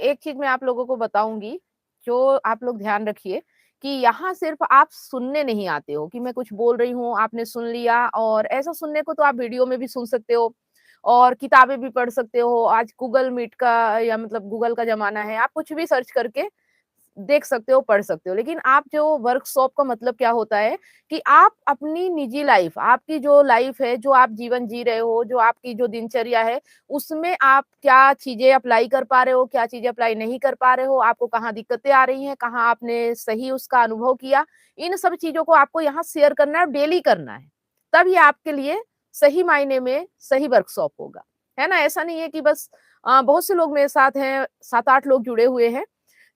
एक चीज़ मैं आप लोगों को बताऊँगी, जो आप लोग ध्यान रखिए कि यहाँ सिर्फ़ आप सुनने नहीं आते हो कि मैं कुछ बोल रही हूँ, आपने सुन लिया और ऐसा सुनने को तो आप वीडियो में भी सुन सकते हो और किताबें भी पढ़ सकते हो। आज गूगल मीट का या मतलब गूगल का ज़माना है, आप कुछ भी सर्च करके देख सकते हो, पढ़ सकते हो। लेकिन आप जो वर्कशॉप का मतलब क्या होता है कि आप अपनी निजी लाइफ़, आपकी जो लाइफ़ है, जो आप जीवन जी रहे हो, जो आपकी जो दिनचर्या है, उसमें आप क्या चीज़ें अप्लाई कर पा रहे हो, क्या चीज़ें अप्लाई नहीं कर पा रहे हो, आपको कहाँ दिक्कतें आ रही हैं, कहाँ आपने सही उसका अनुभव किया, इन सब चीज़ों को आपको यहाँ शेयर करना है और डेली करना है। तब ये आपके लिए सही मायने में सही वर्कशॉप होगा। है ना? ऐसा नहीं है कि बस बहुत से लोग मेरे साथ हैं, 7-8 लोग जुड़े हुए हैं,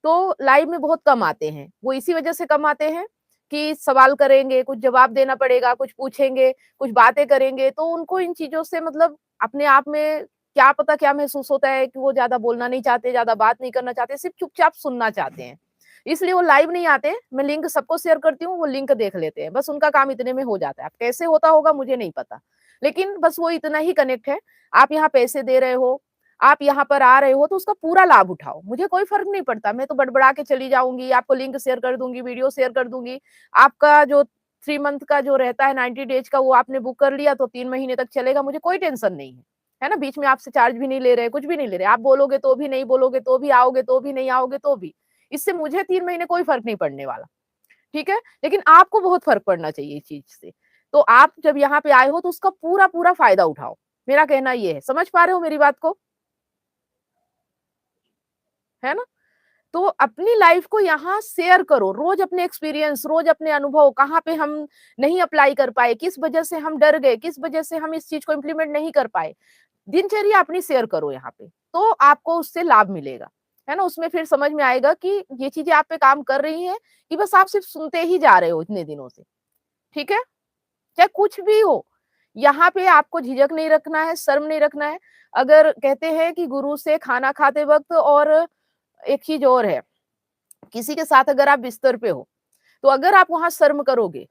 तो लाइव में बहुत कम आते हैं। वो इसी वजह से कम आते हैं कि सवाल करेंगे, कुछ जवाब देना पड़ेगा, कुछ पूछेंगे, कुछ बातें करेंगे, तो उनको इन चीज़ों से मतलब अपने आप में क्या पता क्या महसूस होता है कि वो ज़्यादा बोलना नहीं चाहते, ज़्यादा बात नहीं करना चाहते, सिर्फ़ चुपचाप सुनना चाहते हैं। इसलिए वो लाइव नहीं आते, मैं लिंक सबको शेयर करती हूँ, वो लिंक देख लेते हैं, बस उनका काम इतने में हो जाता है। अब कैसे होता होगा मुझे नहीं पता, लेकिन बस वो इतना ही कनेक्ट है। आप यहाँ पैसे दे रहे हो, आप यहाँ पर आ रहे हो तो उसका पूरा लाभ उठाओ। मुझे कोई फ़र्क नहीं पड़ता, मैं तो बड़बड़ा के चली जाऊँगी, आपको लिंक शेयर कर दूँगी, वीडियो शेयर कर दूँगी। आपका जो 3 मंथ का जो रहता है 90 डेज़ का वो आपने बुक कर लिया तो 3 महीने तक चलेगा, मुझे कोई टेंशन नहीं है। है ना? बीच में आपसे चार्ज भी नहीं ले रहे, कुछ भी नहीं ले रहे। आप बोलोगे तो भी, नहीं बोलोगे तो भी, आओगे तो भी, नहीं आओगे तो भी। इससे मुझे 3 महीने कोई फ़र्क नहीं पड़ने वाला, ठीक है? लेकिन आपको बहुत फ़र्क पड़ना चाहिए इस चीज़ से। तो आप जब यहाँ पे आए हो तो उसका पूरा-पूरा फ़ायदा उठाओ। मेरा कहना ये है। समझ पा रहे हो मेरी बात को? है ना? तो अपनी लाइफ को यहाँ शेयर करो, रोज़ अपने एक्सपीरियंस, रोज़ अपने अनुभव, कहाँ पे हम नहीं अप्लाई कर पाए, किस वजह से हम डर गए, किस वजह से हम इस चीज़ को इम्प्लीमेंट नहीं कर पाए। दिनचर्या अपनी शेयर करो यहाँ पे, तो आपको उससे लाभ मिलेगा। है ना? उसमें फिर समझ में आएगा कि ये चीज़ें आप पे काम कर रही हैं, कि बस आप सिर्फ़ सुनते ही जा रहे हो इतने दिनों से। ठीक है? चाहे कुछ भी हो, यहाँ पे आपको झिझक नहीं रखना है, शर्म नहीं रखना है। अगर कहते हैं कि गुरु से खाना खाते वक़्त और एक चीज़ और है, किसी के साथ अगर आप बिस्तर पे हो, तो अगर आप वहाँ शर्म करोगे,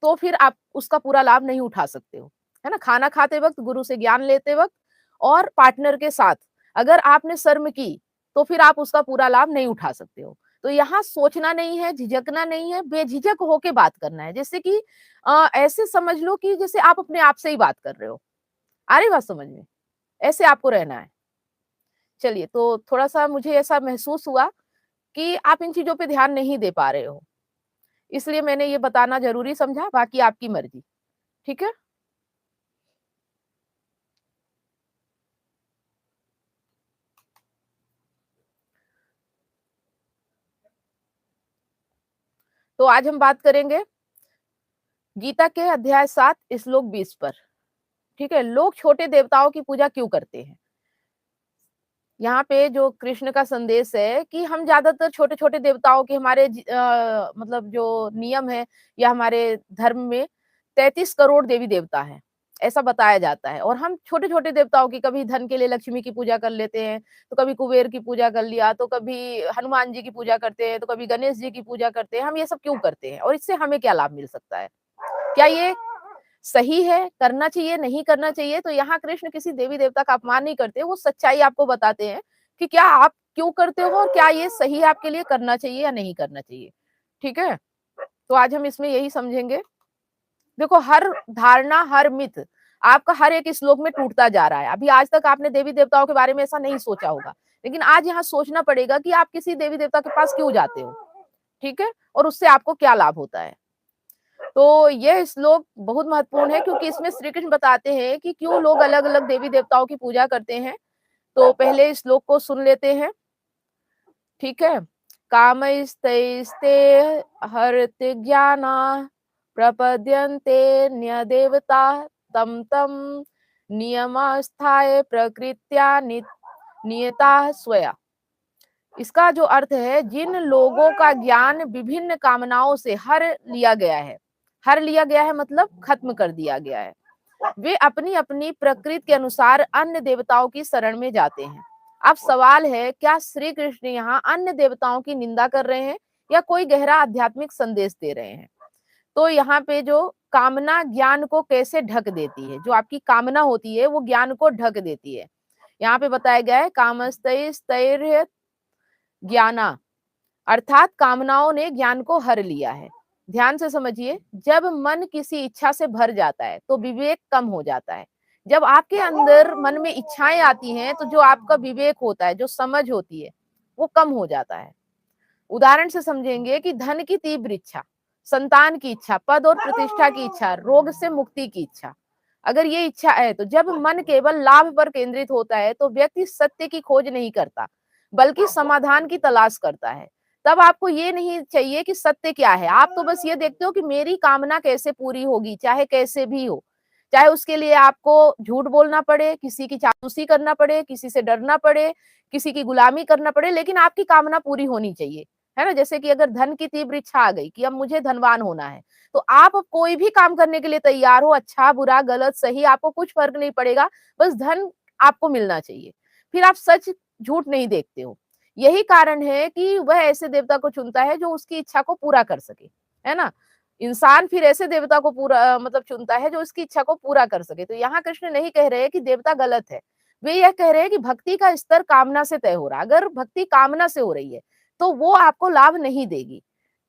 तो फिर आप उसका पूरा लाभ नहीं उठा सकते हो। है ना? खाना खाते वक़्त, गुरु से ज्ञान लेते वक़्त और पार्टनर के साथ अगर आपने शर्म की, तो फिर आप उसका पूरा लाभ नहीं उठा सकते हो। तो यहाँ सोचना नहीं है, झिझकना नहीं है, बेझिझक होके बात करना है। जैसे कि ऐसे समझ लो कि जैसे आप अपने आप से ही बात कर रहे हो। आ रही बात समझ में? ऐसे आपको रहना है। चलिए, तो थोड़ा-सा मुझे ऐसा महसूस हुआ कि आप इन चीज़ों पे ध्यान नहीं दे पा रहे हो। इसलिए मैंने ये बताना ज़रूरी समझा, बाकी आपकी मर्ज़ी, ठीक है? तो आज हम बात करेंगे गीता के अध्याय 7 श्लोक 20 पर, ठीक है? लोग छोटे देवताओं की पूजा क्यों करते हैं? यहाँ पे जो कृष्ण का संदेश है कि हम ज़्यादातर छोटे-छोटे देवताओं के मतलब जो नियम है या हमारे धर्म में 33 करोड़ देवी-देवता हैं, ऐसा बताया जाता है और हम छोटे-छोटे देवताओं की कभी धन के लिए लक्ष्मी की पूजा कर लेते हैं, तो कभी कुबेर की पूजा कर लिया, तो कभी हनुमान जी की पूजा करते हैं, तो कभी गणेश जी की पूजा करते हैं। हम ये सब क्यों करते हैं और इससे हमें क्या लाभ मिल सकता है? क्या ये सही है, करना चाहिए, नहीं करना चाहिए? तो यहाँ कृष्ण किसी देवी-देवता का अपमान नहीं करते, वो सच्चाई आपको बताते हैं कि क्या आप क्यों करते हो और क्या ये सही है आपके लिए, करना चाहिए या नहीं करना चाहिए, ठीक है? तो आज हम इसमें यही समझेंगे। देखो, हर धारणा, हर मिथ आपका हर एक श्लोक में टूटता जा रहा है। अभी आज तक आपने देवी-देवताओं के बारे में ऐसा नहीं सोचा होगा, लेकिन आज यहाँ सोचना पड़ेगा कि आप किसी देवी-देवता के पास क्यों जाते हो, ठीक है? और उससे आपको क्या लाभ होता है? तो ये श्लोक बहुत महत्वपूर्ण है क्योंकि इसमें श्री कृष्ण बताते हैं कि क्यों लोग अलग-अलग देवी-देवताओं की पूजा करते हैं। तो पहले इस श्लोक को सुन लेते हैं, ठीक है? कामैस्तैस्ते हरतिज्ञाना प्रपद्यन्ते न्यदेवता तं तं नियमास्थाय प्रकृत्या नियताः स्वया। इसका जो अर्थ है, जिन लोगों का ज्ञान विभिन्न कामनाओं से हर लिया गया है मतलब खत्म कर दिया गया है, वे अपनी अपनी प्रकृति के अनुसार अन्य देवताओं की शरण में जाते हैं। अब सवाल है, क्या श्री कृष्ण यहाँ अन्य देवताओं की निंदा कर रहे हैं या कोई गहरा आध्यात्मिक संदेश दे रहे हैं? तो यहाँ पे जो कामना ज्ञान को कैसे ढक देती है, जो आपकी कामना होती है वो ज्ञान को ढक देती है। यहाँ पे बताया गया है, कामस्तैस्तैर्य ज्ञाना अर्थात कामनाओं ने ज्ञान को हर लिया है। ध्यान से समझिए, जब मन किसी इच्छा से भर जाता है तो विवेक कम हो जाता है। जब आपके अंदर मन में इच्छाएं आती हैं तो जो आपका विवेक होता है, जो समझ होती है, वो कम हो जाता है। उदाहरण से समझेंगे कि धन की तीव्र इच्छा, संतान की इच्छा, पद और प्रतिष्ठा की इच्छा, रोग से मुक्ति की इच्छा, अगर ये इच्छा है तो जब मन केवल लाभ पर केंद्रित होता है तो व्यक्ति सत्य की खोज नहीं करता बल्कि समाधान की तलाश करता है। तब आपको ये नहीं चाहिए कि सत्य क्या है, आप तो बस ये देखते हो कि मेरी कामना कैसे पूरी होगी, चाहे कैसे भी हो। चाहे उसके लिए आपको झूठ बोलना पड़े, किसी की चापलूसी करना पड़े, किसी से डरना पड़े, किसी की गुलामी करना पड़े, लेकिन आपकी कामना पूरी होनी चाहिए, है ना। जैसे कि अगर धन की तीव्र इच्छा आ गई कि अब मुझे धनवान होना है, तो आप अब कोई भी काम करने के लिए तैयार हो, अच्छा बुरा गलत सही आपको कुछ फर्क नहीं पड़ेगा, बस धन आपको मिलना चाहिए। फिर आप सच झूठ नहीं देखते हो। यही कारण है कि वह ऐसे देवता को चुनता है जो उसकी इच्छा को पूरा कर सके, है ना। इंसान फिर ऐसे देवता को पूरा मतलब चुनता है जो उसकी इच्छा को पूरा कर सके। तो यहाँ कृष्ण नहीं कह रहे कि देवता गलत है, वे यह कह रहे हैं कि भक्ति का स्तर कामना से तय हो रहा है। अगर भक्ति कामना से हो रही है तो वो आपको लाभ नहीं देगी।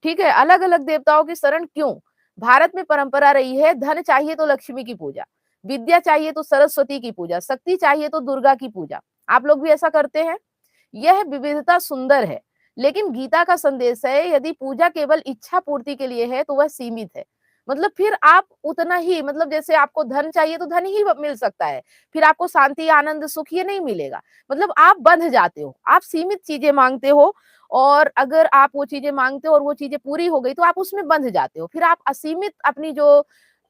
ठीक है, अलग अलग देवताओं की शरण क्यों? भारत में परंपरा रही है, धन चाहिए तो लक्ष्मी की पूजा, विद्या चाहिए तो सरस्वती की पूजा, शक्ति चाहिए तो दुर्गा की पूजा। आप लोग भी ऐसा करते हैं। यह विविधता सुंदर है, लेकिन गीता का संदेश है यदि पूजा केवल इच्छा पूर्ति के लिए है तो वह सीमित है। मतलब फिर आप उतना ही, मतलब जैसे आपको धन चाहिए तो धन ही मिल सकता है, फिर आपको शांति आनंद सुख ये नहीं मिलेगा। मतलब आप बंध जाते हो, आप सीमित चीजें मांगते हो, और अगर आप वो चीजें मांगते हो और वो चीजें पूरी हो गई तो आप उसमें बंध जाते हो, फिर आप असीमित अपनी जो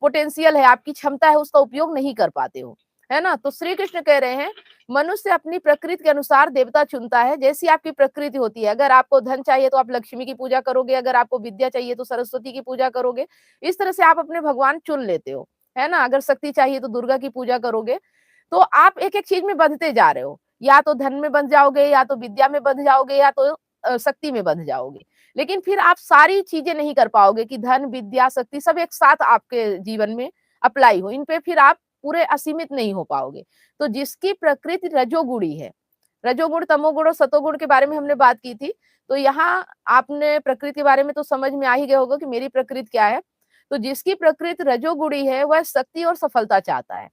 पोटेंशियल है, आपकी क्षमता है, उसका उपयोग नहीं कर पाते हो, है ना। तो श्री कृष्ण कह रहे हैं मनुष्य अपनी प्रकृति के अनुसार देवता चुनता है, जैसी आपकी प्रकृति होती है। अगर आपको धन चाहिए तो आप लक्ष्मी की पूजा करोगे, अगर आपको विद्या चाहिए तो सरस्वती की पूजा करोगे। इस तरह से आप अपने भगवान चुन लेते हो, है ना। अगर शक्ति चाहिए तो दुर्गा की पूजा करोगे। तो आप एक एक चीज में बंधते जा रहे हो, या तो धन में बंध जाओगे, या तो विद्या में बंध जाओगे, या तो शक्ति में बंध जाओगे। लेकिन फिर आप सारी चीजें नहीं कर पाओगे कि धन विद्या शक्ति सब एक साथ आपके जीवन में अप्लाई हो, इन पे फिर आप पूरे असीमित नहीं हो पाओगे। तो जिसकी प्रकृति रजोगुणी है, रजोगुण तमोगुण और सतोगुण के बारे में हमने बात की थी, तो यहाँ आपने प्रकृति के बारे में तो समझ में आ ही गया होगा कि मेरी प्रकृति क्या है। तो जिसकी प्रकृति रजोगुणी है वह शक्ति और सफलता चाहता है।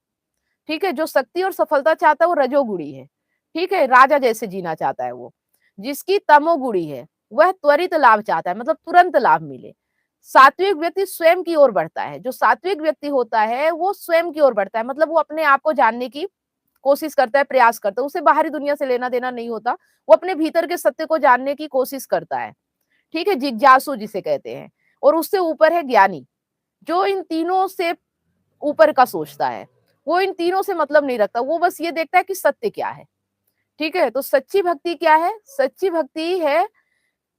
ठीक है, जो शक्ति और सफलता चाहता है वो रजोगुणी है। ठीक है, राजा जैसे जीना चाहता है वो। जिसकी तमोगुणी है वह त्वरित लाभ चाहता है, मतलब तुरंत लाभ मिले। सात्विक व्यक्ति स्वयं की ओर बढ़ता है, जो सात्विक व्यक्ति होता है वो स्वयं की ओर बढ़ता है, मतलब वो अपने आप को जानने की कोशिश करता है, प्रयास करता है, उसे बाहरी दुनिया से लेना देना नहीं होता, वो अपने भीतर के सत्य को जानने की कोशिश करता है। ठीक है, जिज्ञासु जिसे कहते हैं। और उससे ऊपर है ज्ञानी, जो इन तीनों से ऊपर का सोचता है, वो इन तीनों से मतलब नहीं रखता, वो बस ये देखता है कि सत्य क्या है। ठीक है, तो सच्ची भक्ति क्या है? सच्ची भक्ति है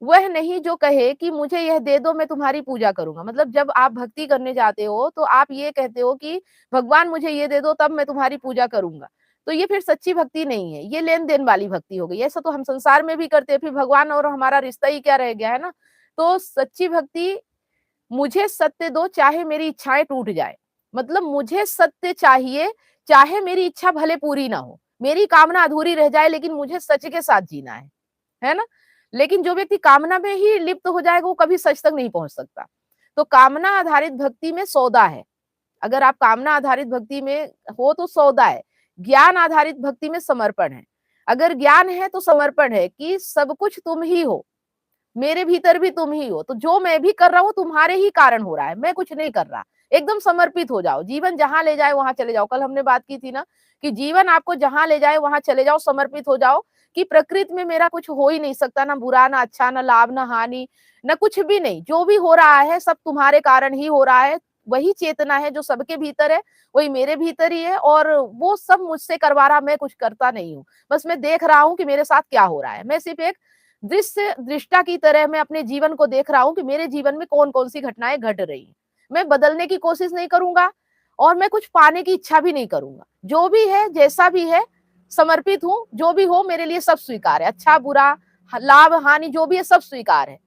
वह नहीं जो कहे कि मुझे यह दे दो मैं तुम्हारी पूजा करूंगा। मतलब जब आप भक्ति करने जाते हो तो आप ये कहते हो कि भगवान मुझे ये दे दो तब मैं तुम्हारी पूजा करूंगा। तो ये फिर सच्ची भक्ति नहीं है, ये लेन देन वाली भक्ति हो गई। ऐसा तो हम संसार में भी करते हैं, फिर भगवान और हमारा रिश्ता ही क्या रह गया, है ना। तो सच्ची भक्ति, मुझे सत्य दो चाहे मेरी इच्छाएं टूट जाए। मतलब मुझे सत्य चाहिए, चाहे मेरी इच्छा भले पूरी ना हो, मेरी कामना अधूरी रह जाए, लेकिन मुझे सच के साथ जीना है ना। लेकिन जो व्यक्ति कामना में ही लिप्त हो जाएगा वो कभी सच तक नहीं पहुंच सकता। तो कामना आधारित भक्ति में सौदा है। अगर आप कामना आधारित भक्ति में हो तो सौदा है। ज्ञान आधारित भक्ति में समर्पण है। अगर ज्ञान है तो समर्पण है कि सब कुछ तुम ही हो, मेरे भीतर भी तुम ही हो, तो जो मैं भी कर रहा हूँ तुम्हारे ही कारण हो रहा है, मैं कुछ नहीं कर रहा। एकदम समर्पित हो जाओ, जीवन जहां ले जाए वहां चले जाओ। कल हमने बात की थी ना कि जीवन आपको जहां ले जाए वहां चले जाओ, समर्पित हो जाओ कि प्रकृति में मेरा कुछ हो ही नहीं सकता, ना बुरा ना अच्छा, ना लाभ ना हानि, ना कुछ भी नहीं। जो भी हो रहा है सब तुम्हारे कारण ही हो रहा है। वही चेतना है जो सबके भीतर है, वही मेरे भीतर ही है, और वो सब मुझसे करवा रहा, मैं कुछ करता नहीं हूँ। बस मैं देख रहा हूँ कि मेरे साथ क्या हो रहा है। मैं सिर्फ एक दृष्टा की तरह मैं अपने जीवन को देख रहा हूँ कि मेरे जीवन में कौन कौन सी घटनाएं घट रही हैं। मैं बदलने की कोशिश नहीं करूंगा और मैं कुछ पाने की इच्छा भी नहीं करूंगा। जो भी है जैसा भी है समर्पित हूँ, जो भी हो मेरे लिए सब स्वीकार है। अच्छा बुरा लाभ हानि जो भी है सब स्वीकार है।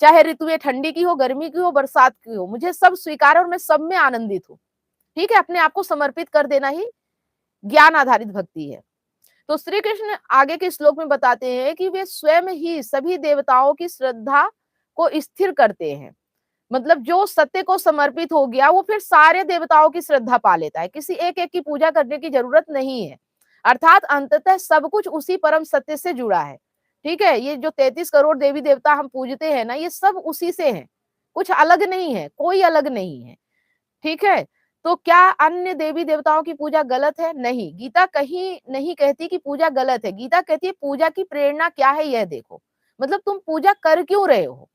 चाहे ऋतुएं ठंडी की हो, गर्मी की हो, बरसात की हो, मुझे सब स्वीकार है और मैं सब में आनंदित हूँ। ठीक है, अपने आप को समर्पित कर देना ही ज्ञान आधारित भक्ति है। तो श्री कृष्ण आगे के श्लोक में बताते हैं कि वे स्वयं ही सभी देवताओं की श्रद्धा को स्थिर करते हैं। मतलब जो सत्य को समर्पित हो गया वो फिर सारे देवताओं की श्रद्धा पा लेता है, किसी एक एक की पूजा करने की जरूरत नहीं है। अर्थात अंततः सब कुछ उसी परम सत्य से जुड़ा है। ठीक है, ये जो 33 करोड़ देवी देवता हम पूजते हैं ना, ये सब उसी से हैं, कुछ अलग नहीं है, कोई अलग नहीं है। ठीक है, तो क्या अन्य देवी देवताओं की पूजा गलत है? नहीं, गीता कहीं नहीं कहती कि पूजा गलत है। गीता कहती है पूजा की प्रेरणा क्या है यह देखो। मतलब तुम पूजा कर क्यों रहे हो।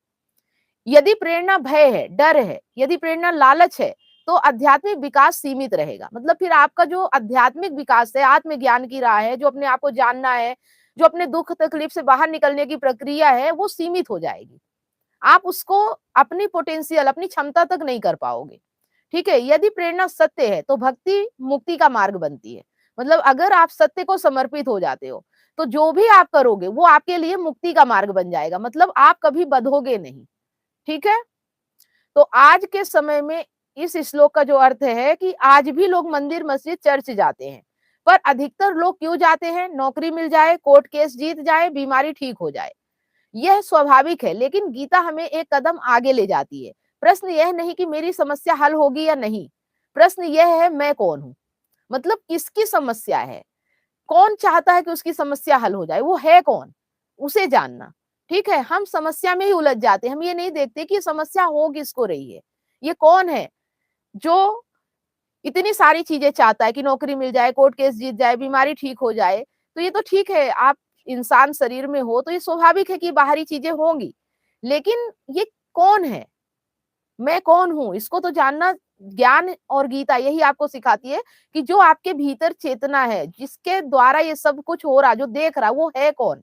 यदि प्रेरणा भय है, डर है, यदि प्रेरणा लालच है, तो आध्यात्मिक विकास सीमित रहेगा। मतलब फिर आपका जो आध्यात्मिक विकास है, आत्मज्ञान की राह है, जो अपने आप को जानना है, जो अपने दुख तकलीफ से बाहर निकलने की प्रक्रिया है, वो सीमित हो जाएगी। आप उसको अपनी पोटेंशियल, अपनी क्षमता तक नहीं कर पाओगे। ठीक है, यदि प्रेरणा सत्य है तो भक्ति मुक्ति का मार्ग बनती है। मतलब अगर आप सत्य को समर्पित हो जाते हो तो जो भी आप करोगे वो आपके लिए मुक्ति का मार्ग बन जाएगा। मतलब आप कभी बंधोगे नहीं। ठीक है, तो आज के समय में इस श्लोक का जो अर्थ है कि आज भी लोग मंदिर मस्जिद चर्च जाते हैं, पर अधिकतर लोग क्यों जाते हैं? नौकरी मिल जाए, कोर्ट केस जीत जाए, बीमारी ठीक हो जाए। यह स्वाभाविक है, लेकिन गीता हमें एक कदम आगे ले जाती है। प्रश्न यह नहीं कि मेरी समस्या हल होगी या नहीं, प्रश्न यह है मैं कौन हूं। मतलब किसकी समस्या है, कौन चाहता है कि उसकी समस्या हल हो जाए, वो है कौन, उसे जानना। ठीक है, हम समस्या में ही उलझ जाते हैं, हम ये नहीं देखते कि समस्या हो किसको रही है। ये कौन है जो इतनी सारी चीजें चाहता है कि नौकरी मिल जाए, कोर्ट केस जीत जाए, बीमारी ठीक हो जाए। तो ये तो ठीक है, आप इंसान शरीर में हो तो ये स्वाभाविक है कि बाहरी चीजें होंगी, लेकिन ये कौन है, मैं कौन हूं, इसको तो जानना। ज्ञान और गीता यही आपको सिखाती है कि जो आपके भीतर चेतना है, जिसके द्वारा ये सब कुछ हो रहा, जो देख रहा, वो है कौन।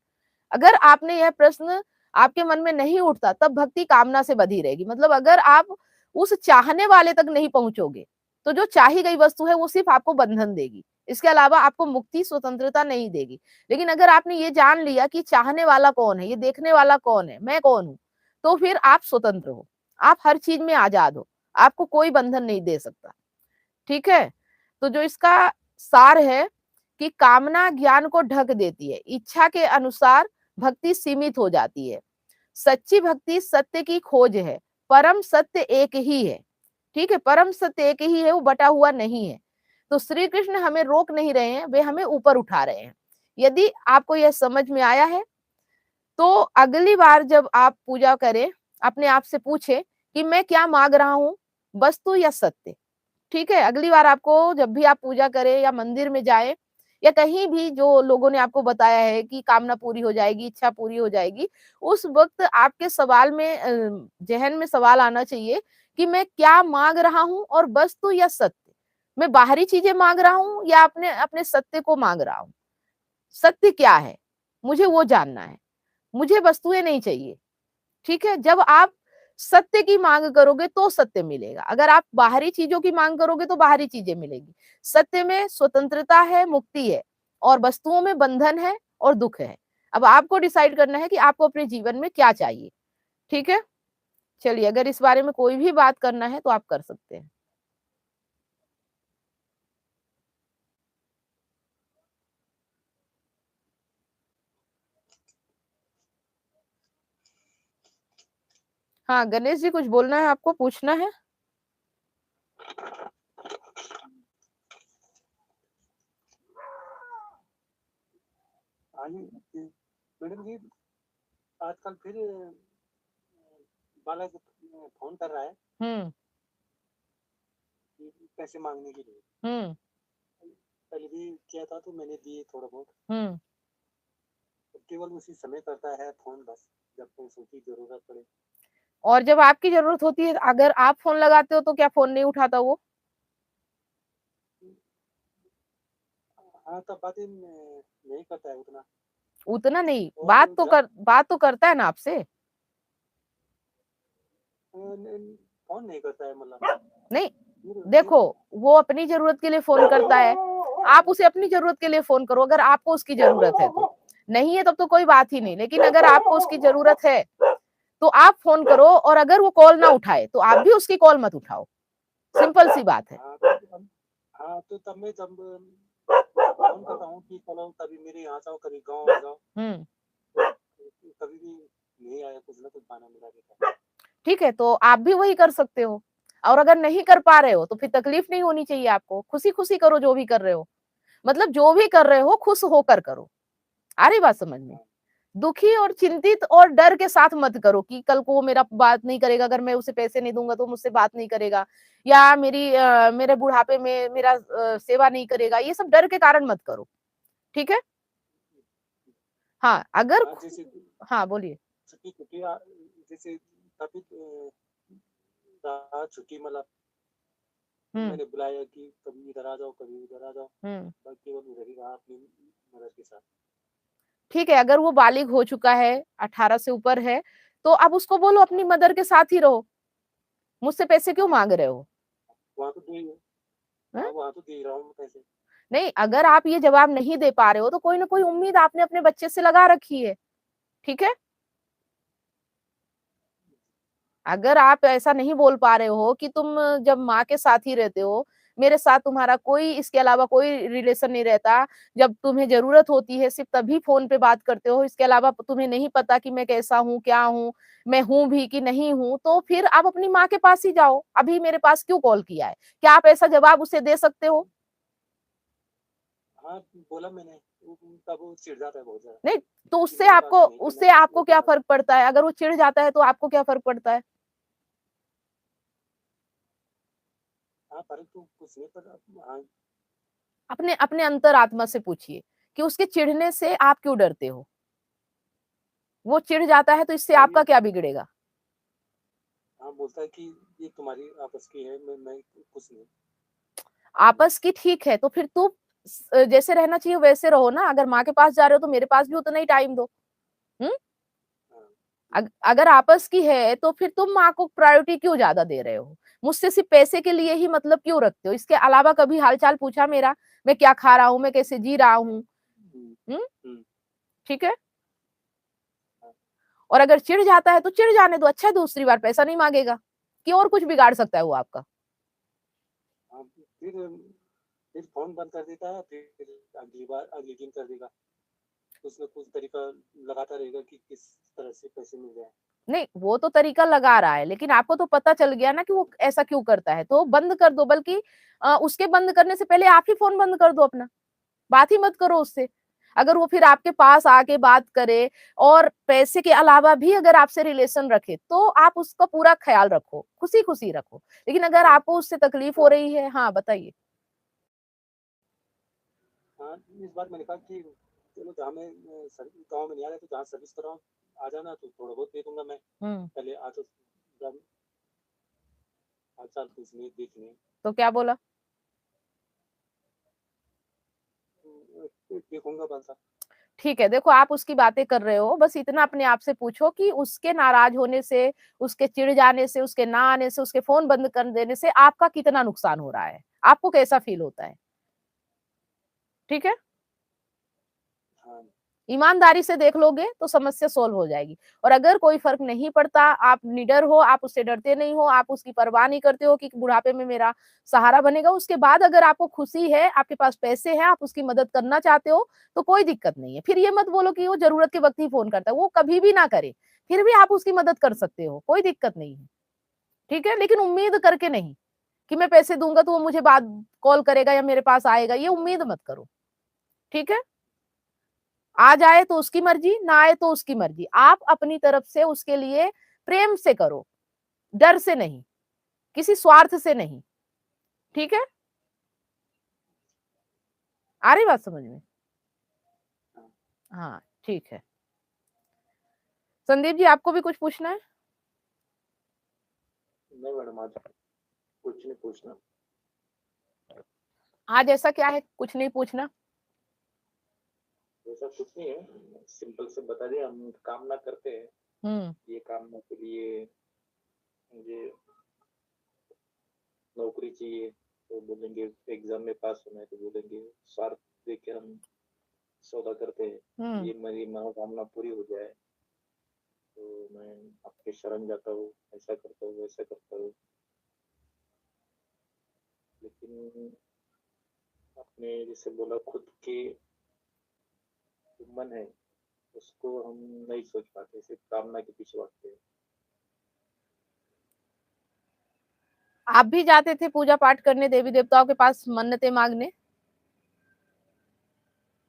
अगर आपने यह प्रश्न आपके मन में नहीं उठता, तब भक्ति कामना से बधी रहेगी। मतलब अगर आप उस चाहने वाले तक नहीं पहुंचोगे, तो जो चाही गई वस्तु है वो सिर्फ आपको बंधन देगी, इसके अलावा आपको मुक्ति स्वतंत्रता नहीं देगी। लेकिन अगर आपने ये जान लिया कि चाहने वाला कौन है, ये देखने वाला कौन है, मैं कौन हूं, तो फिर आप स्वतंत्र हो, आप हर चीज में आजाद हो, आपको कोई बंधन नहीं दे सकता। ठीक है, तो जो इसका सार है कि कामना ज्ञान को ढक देती है, इच्छा के अनुसार भक्ति सीमित हो जाती है। सच्ची भक्ति सत्य की खोज है, परम सत्य एक ही है। ठीक है, परम सत्य एक ही है, वो बटा हुआ नहीं है। तो श्री कृष्ण हमें रोक नहीं रहे हैं, वे हमें ऊपर उठा रहे हैं। यदि आपको यह समझ में आया है तो अगली बार जब आप पूजा करें, अपने आप से पूछे कि मैं क्या मांग रहा हूं, वस्तु या सत्य। ठीक है, अगली बार आपको जब भी आप पूजा करें या मंदिर में जाए या कहीं भी जो लोगों ने आपको बताया है कि कामना पूरी हो जाएगी, इच्छा पूरी हो जाएगी, उस वक्त आपके सवाल में जहन में सवाल आना चाहिए कि मैं क्या मांग रहा हूं, और वस्तु या सत्य। मैं बाहरी चीजें मांग रहा हूं या अपने अपने सत्य को मांग रहा हूं। सत्य क्या है, मुझे वो जानना है, मुझे वस्तुएं नहीं चाहिए। ठीक है, जब आप सत्य की मांग करोगे तो सत्य मिलेगा, अगर आप बाहरी चीजों की मांग करोगे तो बाहरी चीजें मिलेगी। सत्य में स्वतंत्रता है, मुक्ति है, और वस्तुओं में बंधन है और दुख है। अब आपको डिसाइड करना है कि आपको अपने जीवन में क्या चाहिए। ठीक है, चलिए, अगर इस बारे में कोई भी बात करना है तो आप कर सकते हैं। हाँ गणेश जी, कुछ बोलना है आपको, पूछना है? हाँ जी, मैडम जी, आजकल फिर बालक फोन कर रहा है हम्म कि पैसे मांगने के लिए। हम्म पहले भी किया था तो मैंने दिए थोड़ा बहुत। हम्म तो केवल उसी समय करता है फोन, बस जब पैसों की जरूरत पड़े। और जब आपकी जरूरत होती है, अगर आप फोन लगाते हो तो क्या फोन नहीं उठाता वो? हाँ, तब बातें नहीं करता है उतना। उतना नहीं, और बात तो करता है ना आपसे। फोन नहीं करता है, मतलब नहीं, फिर देखो, वो अपनी जरूरत के लिए फोन करता है, आप उसे अपनी जरूरत के लिए फोन करो, अगर आपको उसकी जरूरत है तो। नहीं है तब तो कोई बात ही नहीं, लेकिन अगर आपको उसकी जरूरत है तो आप फोन करो, और अगर वो कॉल ना उठाए तो आप भी उसकी कॉल मत उठाओ। सिंपल सी बात है। हाँ तो तब मैं जब फोन फोन करता हूँ कि चलो कभी मेरे यहाँ जाओ, कभी गाँव आ जाओ, कभी भी नहीं आया, कुछ ना कुछ बहाना मिला देता है। ठीक है, तो आप भी वही कर सकते हो। और अगर नहीं कर पा रहे हो तो फिर तकलीफ नहीं होनी चाहिए आपको, खुशी-खुशी करो जो भी कर रहे हो। मतलब जो भी कर रहे हो खुश होकर करो। आ रही बात समझ में? हाँ, दुखी और चिंतित और डर के साथ मत करो कि कल को वो मेरा बात नहीं करेगा, अगर मैं उसे पैसे नहीं दूँगा तो मुझसे बात नहीं करेगा या मेरे बुढ़ापे में मेरा सेवा नहीं करेगा, ये सब डर के कारण मत करो, ठीक है? हाँ, अगर हाँ, खु जैसे हाँ, बोलिए। छुट्टी छुट्टी जैसे कभी छुट्टी मतलब हुँ, मैंने बुलाया कि कभी इधर आ जाओ, कभी उधर आ जाओ, हुँ। बाकी वो उधर ही रहा अपनी मदद के साथ। ठीक है, अगर वो बालिग हो चुका है, 18 से ऊपर है, तो आप उसको बोलो अपनी हाँ, मदर के साथ ही रहो, मुझसे पैसे क्यों माँग रहे हो? वहाँ तो दे हैं? हाँ, वहाँ तो दे रहा हूँ पैसे। नहीं, अगर आप ये जवाब नहीं दे पा रहे हो, तो कोई न कोई उम्मीद आपने अपने बच्चे से लगा रखी है, ठीक है? अगर आप ऐसा नहीं बोल पा रहे हो कि तुम जब माँ के साथ ही रहते हो, मेरे साथ तुम्हारा कोई इसके अलावा कोई रिलेशन नहीं रहता, जब तुम्हें ज़रूरत होती है सिर्फ़ तभी फ़ोन पे बात करते हो, इसके अलावा तुम्हें नहीं पता कि मैं कैसा हूँ, क्या हूँ, मैं हूँ भी कि नहीं हूँ, तो फिर आप अपनी माँ के पास ही जाओ, अभी मेरे पास क्यों कॉल किया है? क्या आप ऐसा जवाब उसे दे सकते हो? हाँ, बोला मैंने, तब वो चिढ़ जाता है बहुत ज़्यादा नहीं, तो कि मेरे पास नहीं है, उससे मैं आपको क्या कहाँ फ़र्क पड़ता है? अगर वो चिढ़ जाता है, तो आपको क्या फ़र्क पड़ता है? हाँ, परंतु कुछ नहीं पता। हाँ, अपने अपने अंतरात्मा से पूछिए कि उसके चिढ़ने से आप क्यों डरते हो? वो चिढ़ जाता है तो इससे वही आपका क्या बिगड़ेगा? हाँ, बोलता है कि ये तुम्हारी आपस की है, मैं कुछ नहीं। आपस की ठीक है, तो फिर तुम जैसे रहना चाहिए वैसे रहो ना, अगर माँ के पास जा रहे हो तो मेरे पास भी उतना ही टाइम दो। हुँ? हाँ, अगर आपस की है तो फिर तुम माँ को प्रायोरिटी क्यों ज़्यादा दे रहे हो? मुझसे सिर्फ़ पैसे के लिए ही मतलब क्यों रखते हो? इसके अलावा कभी हाल-चाल पूछा मेरा? मैं क्या खा रहा हूँ, मैं कैसे जी रहा हूँ? हुँ, हुँ? हुँ, ठीक है? हाँ, और अगर चिढ़ जाता है तो चिढ़ जाने दो, अच्छा दूसरी बार पैसा नहीं माँगेगा, कि और कुछ बिगाड़ सकता है वो आपका। हाँ, फिर फ़ोन बंद कर देता है, फिर अगली बार अगले दिन कर देगा। कुछ न कुछ तरीका लगाता रहेगा कि किस तरह से पैसे मिल जाएँ। नहीं, वो तो तरीका लगा रहा है, लेकिन आपको तो पता चल गया ना कि वो ऐसा क्यों करता है, तो बंद कर दो बल्कि उसके बंद करने से पहले आप ही फ़ोन बंद कर दो अपना, बात ही मत करो उससे। अगर वो फिर आपके पास आके बात करे और पैसे के अलावा भी अगर आपसे रिलेशन रखे, तो आप उसका पूरा ख़्याल रखो, खुशी-खुशी रखो। लेकिन अगर हाँ, आपको उससे तकलीफ़ हो रही है हाँ, बताइए? हाँ, इस बार मैंने कहा कि चलो जहाँ मैं गाँव में नहीं आ रहा तो जहाँ सर्विस कर रहा हूँ, आ जाना तो थोड़ा बहुत दे दूँगा मैं। हुँ, पहले आ तो जब हाल-चाल पूछने, देखने, तो क्या बोला? देखूँगा बस। ठीक है, देखो आप उसकी बातें कर रहे हो, बस इतना अपने आप से पूछो कि उसके नाराज़ होने से, उसके चिढ़ जाने से, उसके ना आने से, उसके फ़ोन बंद कर देने से आपका कितना नुकसान हो रहा है? आपको कैसा फ़ील होता है? ठीक है? हाँ, ईमानदारी से देख लोगे तो समस्या सॉल्व हो जाएगी और अगर कोई फ़र्क नहीं पड़ता, आप निडर हो, आप उससे डरते नहीं हो, आप उसकी परवाह नहीं करते हो कि बुढ़ापे में मेरा सहारा बनेगा, उसके बाद अगर आपको खुशी है, आपके पास पैसे हैं, आप उसकी मदद करना चाहते हो, तो कोई दिक्कत नहीं है। फिर ये मत बोलो कि वो ज़रूरत के वक़्त ही फ़ोन करता है, वो कभी भी ना करे, फिर भी आप उसकी मदद कर सकते हो, कोई दिक्कत नहीं है। ठीक है? लेकिन उम्मीद करके नहीं, कि मैं पैसे दूँगा तो वो मुझे बाद कॉल करेगा या मेरे पास आएगा, ये उम्मीद मत करो। ठीक है? आ जाए तो उसकी मर्ज़ी, ना आए तो उसकी मर्ज़ी। आप अपनी तरफ से उसके लिए प्रेम से करो, डर से नहीं, किसी स्वार्थ से नहीं, ठीक है? आ रही बात समझ में? हाँ। हाँ, ठीक है। संदीप जी आपको भी कुछ पूछना है? नहीं मैडम, आज कुछ नहीं पूछना। आज ऐसा क्या है कुछ नहीं पूछना? ऐसा कुछ नहीं है, सिंपल से बता दिया, हम कामना करते हैं, हुँ, ये कामना के लिए मुझे नौकरी चाहिए, तो बोलेंगे एग्ज़ाम में पास होना है, तो बोलेंगे स्वार्थ देके हम सौदा करते हैं, हुँ। ये मेरी मनोकामना पूरी हो जाए, तो मैं आपके शरण जाता हूँ, ऐसा करता हूँ, वैसा करता हूँ। लेकिन आपने जैसे बोला खुद के जो मन है उसको हम नहीं सोच पाते, सिर्फ कामना के पीछे भागते हैं। आप भी जाते थे पूजा पाठ करने देवी देवताओं के पास मन्नतें मांगने?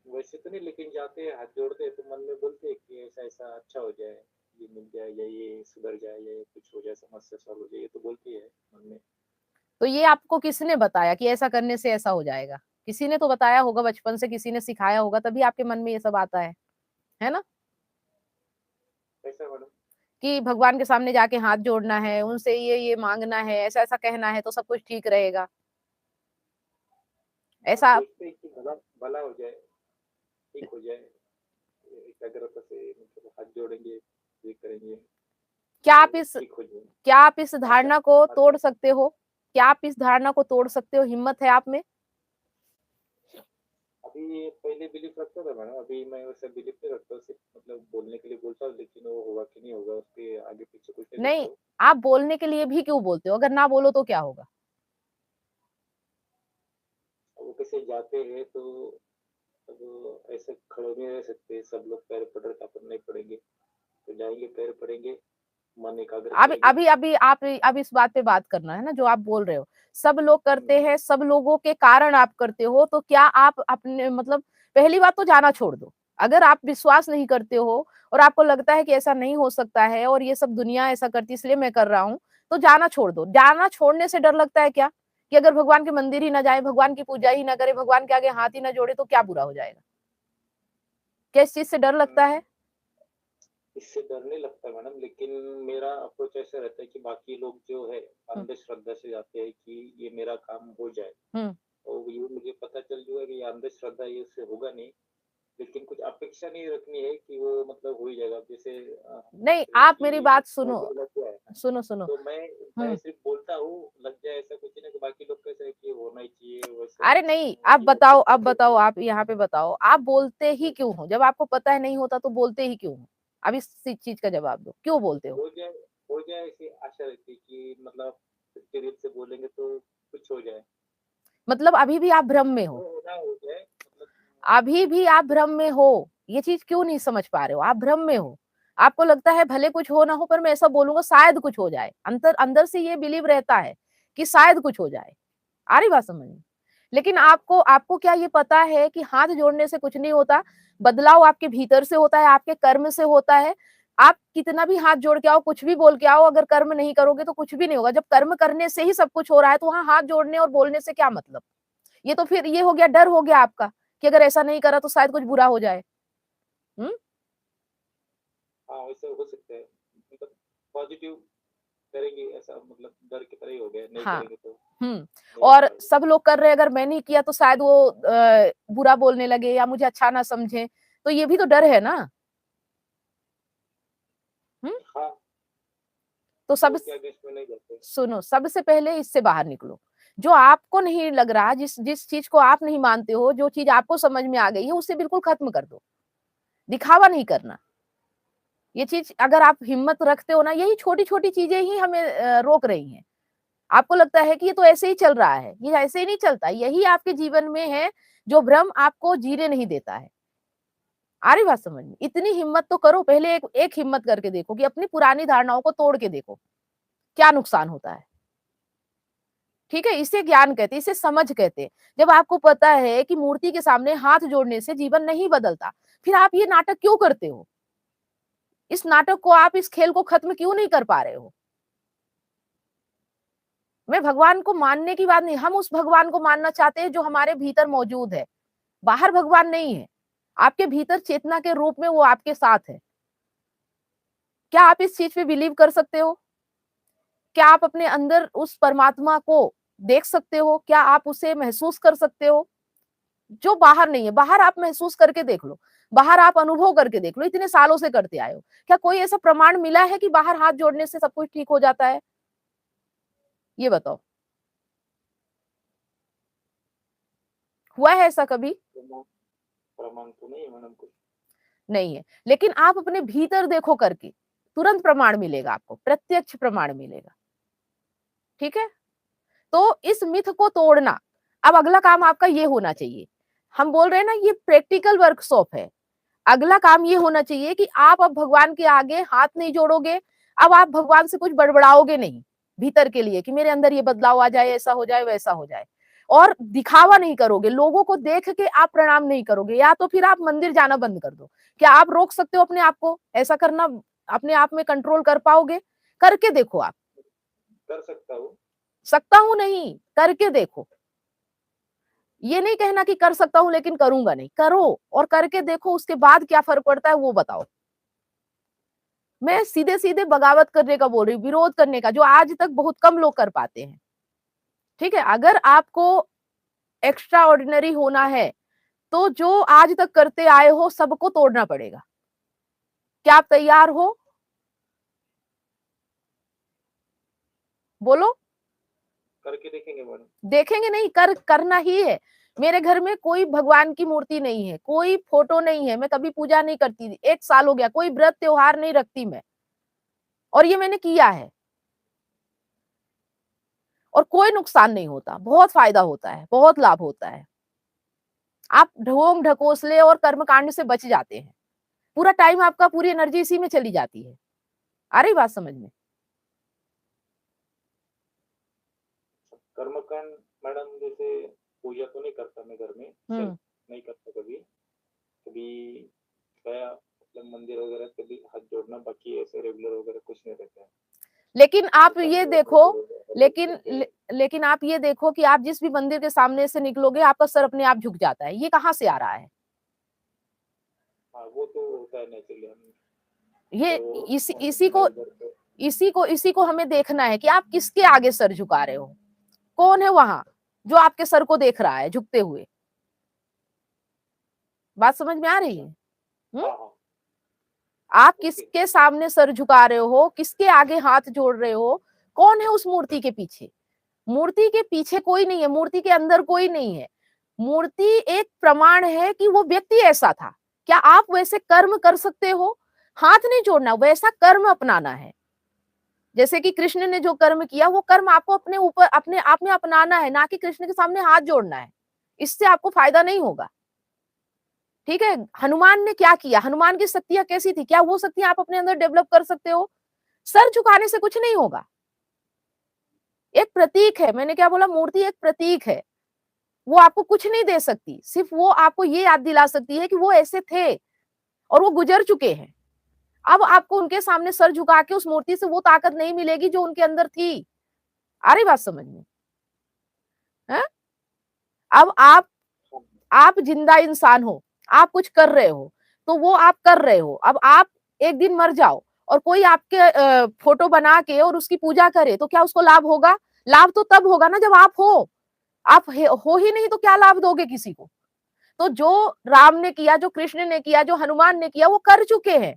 वैसे तो नहीं, लेकिन जाते हैं, हाथ जोड़ते हैं, तो मन में बोलते हैं कि ऐसा ऐसा अच्छा हो जाए, ये मिल जाए, या ये सुधर जाए, या ये कुछ हो जाए, समस्या सॉल्व हो जाए, ये तो बोलती है मन में। तो ये आपको किसने बताया कि ऐसा करने से ऐसा हो जाएगा? किसी ने तो बताया होगा, बचपन से किसी ने सिखाया होगा, तभी आपके मन में ये सब आता है ना? कैसा मैडम? कि भगवान के सामने जाके हाथ जोड़ना है, उनसे ये मांगना है, ऐसा-ऐसा कहना है तो सब कुछ ठीक रहेगा। हाँ, ऐसा आप सोचते हैं कि भला भला हो जाए, ठीक हो जाए, एकाग्रता से मतलब हाथ जोड़ेंगे, ये करेंगे क्या तो आप इस ठीक हो जाए। क्या आप इस आशा धारणा को आशा तोड़ सकते हो? क्या आप इस धारणा को तोड़ सकते हो? हिम्मत है आप में? अभी पहले बिलीफ रखता था मैडम, अभी मैं वैसे बिलीफ नहीं रखता, सिर्फ मतलब बोलने के लिए बोलता हूँ, लेकिन वो होगा कि नहीं होगा उसके आगे पीछे कुछ नहीं नहीं, देखता हूँ। आप बोलने के लिए भी क्यों बोलते हो? अगर ना बोलो तो क्या होगा? वो कैसे जाते हैं तो अब ऐसे खड़े नहीं रह सकते, सब लोग पैर पड़ रहे, अपन नहीं पड़ेंगे, तो जाएंगे, पैर पड़ेंगे, मन एकाग्र अभी करेंगे। अभी अभी आप अब इस बात पे बात करना है ना, जो आप बोल रहे हो। सब लोग करते हम्म, हैं, सब लोगों के कारण आप करते हो, तो क्या आप अपने मतलब पहली बात तो जाना छोड़ दो। अगर आप विश्वास नहीं करते हो और आपको लगता है कि ऐसा नहीं हो सकता है और ये सब दुनिया ऐसा करती है इसलिए मैं कर रहा हूँ, तो जाना छोड़ दो। जाना छोड़ने से डर लगता है क्या? कि अगर भगवान के मंदिर ही ना जाए, भगवान की पूजा ही ना करे, भगवान के आगे हाथ ही ना जोड़े तो क्या बुरा हो जाएगा? किस चीज़ से डर लगता है? इससे डर नहीं लगता मैडम, लेकिन मेरा अप्रोच ऐसा रहता है कि बाकी लोग जो है हुँ, अंधश्रद्धा से जाते हैं कि ये मेरा काम हो जाए, हुँ। और ये मुझे पता चल जाएगा कि ये अंधश्रद्धा, ये उससे होगा नहीं, लेकिन कुछ अपेक्षा नहीं रखनी है कि वो मतलब हो ही जाएगा। जैसे नहीं, बोलते हैं आप मेरी कि बात सुनो, नौकरी लग जाए, सुनो। तो मैं हुँ। सिर्फ बोलता हूँ लग जाए, ऐसा कुछ नहीं कि बाकी लोग कैसे है कि होना ही चाहिए वैसा, अरे नहीं, ये अपेक्षा अब नहीं बताओ, रखनी आप यहाँ पे बताओ, आप बोलते ही क्यों हो? जब आपको पता है नहीं होता तो बोलते ही क्यों हो? अब इस चीज़ का जवाब दो, क्यों बोलते हो? हो जाए, हो जाए ऐसी आशा रहती है कि मतलब सच्चे दिल से बोलेंगे तो कुछ हो जाए, मतलब अभी भी आप भ्रम में हो, जो होना हो जाए, मतलब अभी भी आप भ्रम में हो। ये चीज़ क्यों नहीं समझ पा रहे हो? आप भ्रम में हो। आपको लगता है भले कुछ हो ना हो पर मैं ऐसा बोलूँगा शायद कुछ हो जाए। अंदर से ये बिलीव रहता है कि शायद कुछ हो जाए। आ रही बात समझ में? लेकिन हाँ, आपको आपको क्या ये पता है कि हाथ जोड़ने से कुछ नहीं होता, बदलाव आपके भीतर से होता है, आपके कर्म से होता है। आप कितना भी हाथ जोड़ के आओ, कुछ भी बोल के आओ, अगर कर्म नहीं करोगे तो कुछ भी नहीं होगा। जब कर्म करने से ही सब कुछ हो रहा है, तो वहाँ हाथ जोड़ने और बोलने से क्या मतलब? ये तो फिर ये हो गया, डर हो गया आपका कि अगर ऐसा नहीं करा तो शायद कुछ बुरा हो जाए। हुँ? हाँ, वैसे हो सकता है, मतलब पॉजिटिव करेंगे ऐसा, मतलब डर की तरह ही हो गया, नहीं हाँ। करेंगे तो हुँ। नहीं हो और पाएगा। सब लोग कर रहे हैं, अगर मैं नहीं किया तो शायद वो बुरा बोलने लगे या मुझे अच्छा ना समझें, तो ये भी तो डर है ना? हुँ? हाँ, तो सब लोग के अगेंस्ट में नहीं जाते। सुनो, सबसे पहले इससे बाहर निकलो। जो आपको नहीं लग रहा, जिस जिस चीज़ को आप नहीं मानते हो, जो चीज़ आपको समझ में आ गई है, उसे बिल्कुल खत्म कर दो। दिखावा नहीं करना। ये चीज़ अगर आप हिम्मत रखते हो ना, यही छोटी-छोटी चीज़ें ही हमें रोक रही हैं। आपको लगता है कि ये तो ऐसे ही चल रहा है, ये ऐसे ही नहीं चलता। यही आपके जीवन में है, जो भ्रम आपको जीने नहीं देता है। आ रही बात समझ में? इतनी हिम्मत तो करो, पहले एक एक हिम्मत करके देखो कि अपनी पुरानी धारणाओं को तोड़ के देखो, क्या नुकसान होता है। ठीक है? इसे ज्ञान कहते हैं, इसे समझ कहते हैं। जब आपको पता है कि मूर्ति के सामने हाथ जोड़ने से जीवन नहीं बदलता, फिर आप ये नाटक क्यों करते हो? इस नाटक को आप इस खेल को खत्म क्यों नहीं कर पा रहे हो? मैं भगवान को मानने की बात नहीं, हम उस भगवान को मानना चाहते हैं जो हमारे भीतर मौजूद है। बाहर भगवान नहीं है। आपके भीतर चेतना के रूप में वो आपके साथ है। क्या आप इस चीज़ पे बिलीव कर सकते हो? क्या आप अपने अंदर उस परमात्मा को देख सकते हो? क्या आप उसे महसूस कर सकते हो? जो बाहर नहीं है, बाहर आप महसूस करके देख लो, बाहर आप अनुभव करके देख लो, इतने सालों से करते आए हो। क्या कोई ऐसा प्रमाण मिला है कि बाहर हाथ जोड़ने से सब कुछ ठीक हो जाता है? ये बताओ, हुआ है ऐसा कभी? प्रमाण प्रमाण तो नहीं है मैडम कुछ। नहीं है। लेकिन आप अपने भीतर देखो करके, तुरंत प्रमाण मिलेगा आपको, प्रत्यक्ष प्रमाण मिलेगा। ठीक है? तो इस मिथ को तोड़ना, अब अगला काम आपका ये होना चाहिए, हम बोल रहे हैं ना ये प्रैक्टिकल वर्कशॉप है। अगला काम ये होना चाहिए कि आप अब भगवान के आगे हाथ नहीं जोड़ोगे, अब आप भगवान से कुछ बड़बड़ाओगे नहीं भीतर के लिए कि मेरे अंदर ये बदलाव आ जाए, ऐसा हो जाए, वैसा हो जाए। और दिखावा नहीं करोगे, लोगों को देख के आप प्रणाम नहीं करोगे, या तो फिर आप मंदिर जाना बंद कर दो। क्या आप रोक सकते हो अपने आप को ऐसा करना? अपने आप में कंट्रोल कर पाओगे? करके देखो आप। कर सकता हूँ। सकता हूं नहीं, करके देखो। ये नहीं कहना कि कर सकता हूं लेकिन करूंगा नहीं, करो और करके देखो, उसके बाद क्या फर्क पड़ता है वो बताओ। मैं सीधे सीधे बगावत करने का बोल रही हूँ, विरोध करने का, जो आज तक बहुत कम लोग कर पाते हैं। ठीक है, अगर आपको एक्स्ट्रा ऑर्डिनरी होना है तो जो आज तक करते आए हो सबको तोड़ना पड़ेगा। क्या आप तैयार हो? बोलो। करके देखेंगे मैडम। देखेंगे नहीं, करना ही है। मेरे घर में कोई भगवान की मूर्ति नहीं है, कोई फोटो नहीं है, मैं कभी पूजा नहीं करती थी, 1 साल हो गया, कोई व्रत त्योहार नहीं रखती मैं, और ये मैंने किया है। और कोई नुकसान नहीं होता, बहुत फायदा होता है, बहुत लाभ होता है। आप ढोंग ढकोसले और कर्मकांड से बच जाते हैं। पूरा टाइम आपका, पूरी एनर्जी इसी में चली जाती है। आ रही बात समझ में? कर्मकांड मैडम, जैसे पूजा तो नहीं करता मैं घर में, नहीं करता कभी। कभी गया मतलब मंदिर वगैरह, कभी हाथ जोड़ना, बाकी ऐसे रेगुलर वगैरह कुछ नहीं रहता है। लेकिन आप ये देखो, लेकिन आप ये देखो कि आप जिस भी मंदिर के सामने से निकलोगे आपका सर अपने आप झुक जाता है, ये कहाँ से आ रहा है? हाँ, वो तो होता है नेचुरली। ये तो इसी को हमें देखना है कि आप किसके आगे सर झुका रहे हो। कौन है वहां जो आपके सर को देख रहा है झुकते हुए? बात समझ में आ रही है? आप किसके सामने सर झुका रहे हो, किसके आगे हाथ जोड़ रहे हो? कौन है उस मूर्ति के पीछे? मूर्ति के पीछे कोई नहीं है, मूर्ति के अंदर कोई नहीं है। मूर्ति एक प्रमाण है कि वो व्यक्ति ऐसा था। क्या आप वैसे कर्म कर सकते हो? हाथ नहीं जोड़ना, वैसा कर्म अपनाना है। जैसे कि कृष्ण ने जो कर्म किया, वो कर्म आपको अपने ऊपर, अपने आप में अपनाना है, ना कि कृष्ण के सामने हाथ जोड़ना है। इससे आपको फायदा नहीं होगा। ठीक है, हनुमान ने क्या किया? हनुमान की शक्तियां कैसी थी? क्या वो शक्तियां आप अपने अंदर डेवलप कर सकते हो? सर झुकाने से कुछ नहीं होगा। एक प्रतीक है, मैंने क्या बोला, मूर्ति एक प्रतीक है। वो आपको कुछ नहीं दे सकती, सिर्फ वो आपको ये याद दिला सकती है कि वो ऐसे थे और वो गुजर चुके हैं। अब आपको उनके सामने सर झुका के उस मूर्ति से वो ताकत नहीं मिलेगी जो उनके अंदर थी। आ रही बात समझ में? है? अब आप जिंदा इंसान हो, आप कुछ कर रहे हो, तो वो आप कर रहे हो। अब आप एक दिन मर जाओ और कोई आपके फोटो बना के और उसकी पूजा करे, तो क्या उसको लाभ होगा? लाभ तो तब होगा ना जब आप हो। आप हो ही नहीं तो क्या लाभ दोगे किसी को? तो जो राम ने किया, जो कृष्ण ने किया, जो हनुमान ने किया, वो कर चुके हैं।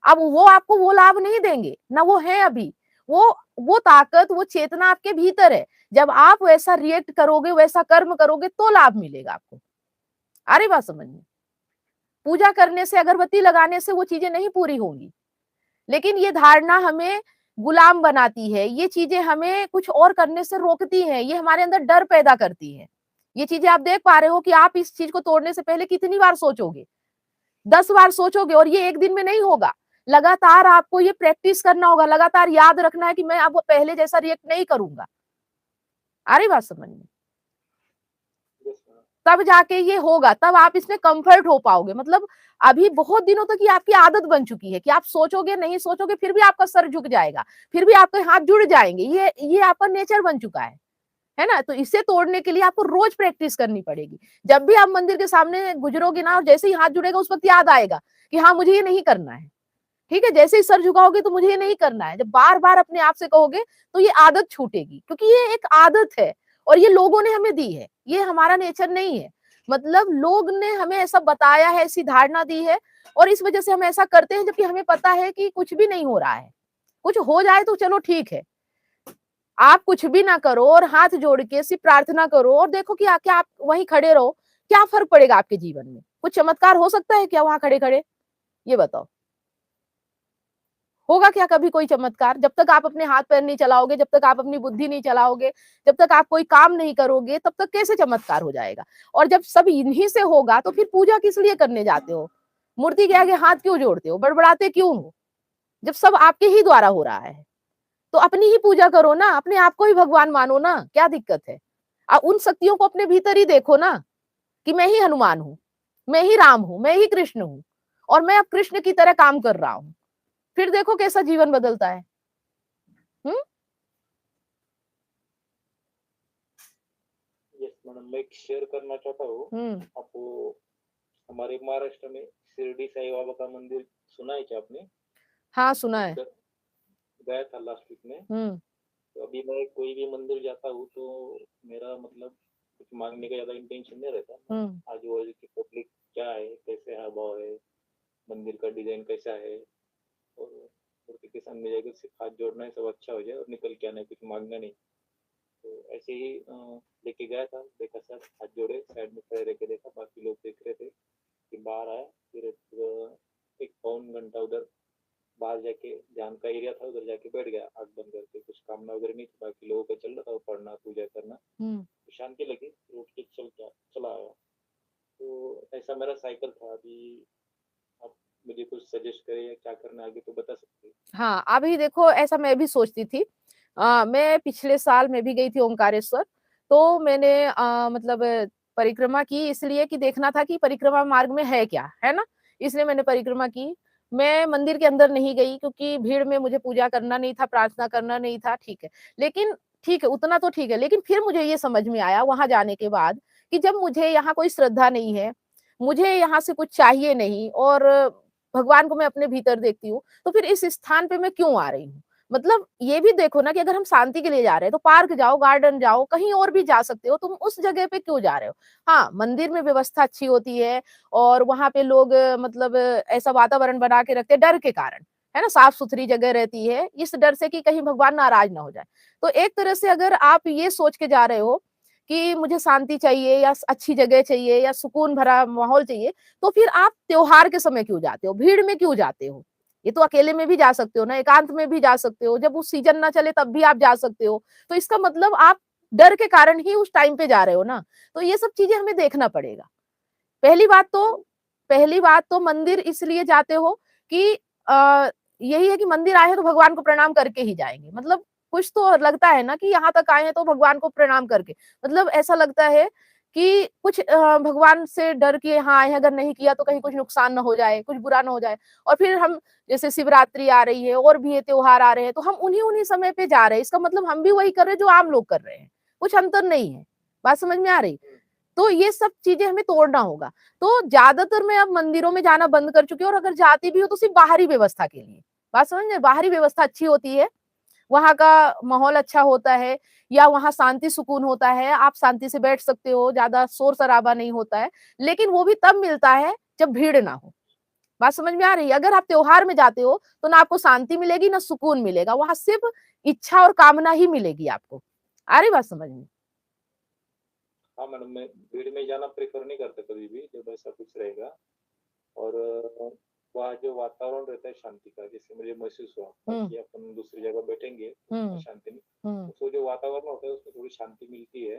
अब वो आपको वो लाभ नहीं देंगे ना, वो है अभी। वो ताकत, वो चेतना आपके भीतर है। जब आप वैसा रिएक्ट करोगे, वैसा कर्म करोगे, तो लाभ मिलेगा आपको। आ रही बात समझ में? पूजा करने से, अगरबत्ती लगाने से वो चीजें नहीं पूरी होंगी। लेकिन ये धारणा हमें गुलाम बनाती है, ये चीजें हमें कुछ और करने से रोकती हैं, ये हमारे अंदर डर पैदा करती है। ये चीजें आप देख पा रहे हो कि आप इस चीज को तोड़ने से पहले कितनी बार सोचोगे? 10 बार सोचोगे, और ये एक दिन में नहीं होगा। लगातार आपको ये प्रैक्टिस करना होगा, लगातार याद रखना है कि मैं अब पहले जैसा रिएक्ट नहीं करूंगा। आ रही बात समझ में? तब जाके ये होगा, तब आप इसमें कंफर्ट हो पाओगे। मतलब अभी बहुत दिनों तक ये आपकी आदत बन चुकी है कि आप सोचोगे, नहीं सोचोगे, फिर भी आपका सर झुक जाएगा, फिर भी आपके हाथ जुड़ जाएंगे। ये आपका नेचर बन चुका है ना? तो इसे तोड़ने के लिए आपको रोज प्रैक्टिस करनी पड़ेगी। जब भी आप मंदिर के सामने गुजरोगे ना, और जैसे ही हाथ जुड़ेगा उस वक्त याद आएगा कि हाँ मुझे ये नहीं करना है। ठीक है, जैसे ही सर झुकाओगे तो मुझे ये नहीं करना है। जब बार बार अपने आप से कहोगे तो ये आदत छूटेगी, क्योंकि ये एक आदत है और ये लोगों ने हमें दी है, ये हमारा नेचर नहीं है। मतलब लोग ने हमें ऐसा बताया है, ऐसी धारणा दी है, और इस वजह से हम ऐसा करते हैं, जबकि हमें पता है कि कुछ भी नहीं हो रहा है। कुछ हो जाए तो चलो ठीक है, आप कुछ भी ना करो और हाथ जोड़ के सिर्फ प्रार्थना करो और देखो कि क्या आप वहीं खड़े रहो, क्या फर्क पड़ेगा आपके जीवन में? कुछ चमत्कार हो सकता है क्या वहां खड़े खड़े? ये बताओ। होगा क्या कभी कोई चमत्कार? जब तक आप अपने हाथ पैर नहीं चलाओगे, जब तक आप अपनी बुद्धि नहीं चलाओगे, जब तक आप कोई काम नहीं करोगे, तब तक कैसे चमत्कार हो जाएगा? और जब सब इन्हीं से होगा तो फिर पूजा किस लिए करने जाते हो? मूर्ति के आगे हाथ क्यों जोड़ते हो? बड़बड़ाते क्यों हो? जब सब आपके ही द्वारा हो रहा है। तो अपनी ही पूजा करो ना, अपने आप को ही भगवान मानो ना, क्या दिक्कत है? उन शक्तियों को अपने भीतर ही देखो ना कि मैं ही हनुमान हूँ, मैं ही राम हूँ, मैं ही कृष्ण हूँ और मैं अब कृष्ण की तरह काम कर रहा हूँ। फिर देखो कैसा जीवन बदलता है। हुँ? यस मैडम, मैं एक शेयर करना चाहता हूँ हुँ। आपको। हमारे महाराष्ट्र में शिरडी साई बाबा का मंदिर सुना है क्या आपने? हाँ, सुना है। उधर गया था लास्ट वीक में। हुँ, तो अभी मैं कोई भी मंदिर जाता हूँ तो मेरा मतलब कुछ मांगने का ज्यादा इंटेंशन नहीं रहता। मैं हुँ, आजू बाजू की पब्लिक क्या है, कैसे हाव भाव है, मंदिर का डिजाइन कैसा है, और मूर्ति के सामने जाकर सिर्फ हाथ जोड़ना है, सब अच्छा हो जाए और निकल के आना है, कुछ मांगना नहीं। तो ऐसे ही लेके गया था, देखा सर हाथ जोड़े, साइड में खड़े रह के देखा, बाकी लोग देख रहे थे। फिर बाहर आया, फिर एक पौन घंटा उधर बाहर जाके, जहाँ का एरिया था उधर जाके बैठ गया आग बंद करके। कुछ कामना वगैरह नहीं थी, बाकी लोगों का चल रहा था वो पढ़ना पूजा करना। हुँ। तो शांति लगी, फिर उठ के चला आया। तो ऐसा मेरा साइकिल था। अभी आप मुझे कुछ सजेस्ट करें या क्या करना है आगे तो बता सकते हैं। हाँ, अभी देखो ऐसा मैं भी सोचती थी। मैं पिछले साल मैं भी गई थी ओंकारेश्वर, तो मैंने मतलब परिक्रमा की इसलिए कि देखना था कि परिक्रमा मार्ग में है क्या, है ना? इसलिए मैंने परिक्रमा की। मैं मंदिर के अंदर नहीं गई क्योंकि भीड़ में मुझे पूजा करना नहीं था, प्रार्थना करना नहीं था, ठीक है। लेकिन ठीक है, उतना तो ठीक है, लेकिन फिर मुझे ये समझ में आया वहाँ जाने के बाद कि जब मुझे यहाँ कोई श्रद्धा नहीं है, मुझे यहाँ से कुछ चाहिए नहीं और भगवान को मैं अपने भीतर देखती हूँ, तो फिर इस स्थान पे मैं क्यों आ रही हूँ? मतलब ये भी देखो ना कि अगर हम शांति के लिए जा रहे हैं तो पार्क जाओ, गार्डन जाओ, कहीं और भी जा सकते हो, तुम उस जगह पे क्यों जा रहे हो? हाँ, मंदिर में व्यवस्था अच्छी होती है और वहाँ पे लोग मतलब ऐसा वातावरण बना के रखते हैं डर के कारण, है ना? साफ-सुथरी जगह रहती है, इस डर से कि कहीं भगवान नाराज़ ना हो जाए। तो एक तरह से अगर आप ये सोच के जा रहे हो कि मुझे शांति चाहिए या अच्छी जगह चाहिए या सुकून भरा माहौल चाहिए, तो फिर आप त्योहार के समय क्यों जाते हो? भीड़ में क्यों जाते हो? ये तो अकेले में भी जा सकते हो ना, एकांत में भी जा सकते हो, जब वो सीज़न ना चले तब भी आप जा सकते हो। तो इसका मतलब आप डर के कारण ही उस टाइम पे जा रहे हो ना, तो ये सब चीज़ें हमें देखना पड़ेगा। पहली बात तो पहली बात तो मंदिर इसलिए जाते हो कि यही है कि मंदिर आए हैं तो भगवान को प्रणाम करके ही जाएँगे। मतलब कुछ तो लगता है ना कि यहाँ तक आए हैं तो भगवान को प्रणाम करके। मतलब ऐसा लगता है कि कुछ भगवान से डर के यहाँ आए हैं, अगर नहीं किया तो कहीं कुछ नुकसान ना हो जाए, कुछ बुरा ना हो जाए। और फिर हम जैसे शिवरात्रि आ रही है और भी ये त्योहार आ रहे हैं, तो हम उन्हीं-उन्हीं समय पे जा रहे हैं। इसका मतलब हम भी वही कर रहे हैं जो आम लोग कर रहे हैं। कुछ अंतर नहीं है। बात समझ में आ रही? तो ये सब चीज़ें हमें तोड़ना होगा। तो ज़्यादातर मैं अब मंदिरों में जाना बंद कर चुकी हूँ और अगर जाती भी हूँ तो सिर्फ़ बाहरी व्यवस्था के लिए। बात समझ रहे हैं? बाहरी व्यवस्था अच्छी होती है, वहाँ का माहौल अच्छा होता है या वहाँ शांति सुकून होता है, आप शांति से बैठ सकते हो, ज़्यादा शोर-शराबा नहीं होता है। लेकिन वो भी तब मिलता है जब भीड़ ना हो। बात समझ में आ रही है? अगर आप त्योहार में जाते हो, तो ना आपको शांति मिलेगी, ना सुकून मिलेगा। वहाँ सिर्फ़ इच्छा और कामना ही मिलेगी आपको। आ रही बात समझ में? हाँ मैडम, मैं भीड़ में जाना प्रेफर नहीं करता कभी भी जब ऐसा कुछ रहेगा। और वहाँ जो वातावरण रहता है शांति का, जैसे मुझे महसूस हुआ, हुँ, बाकी अपन दूसरी जगह बैठेंगे तो उतना हुँ, शांति नहीं। हुँ। उसको जो वातावरण होता है उसमें थोड़ी शांति मिलती है।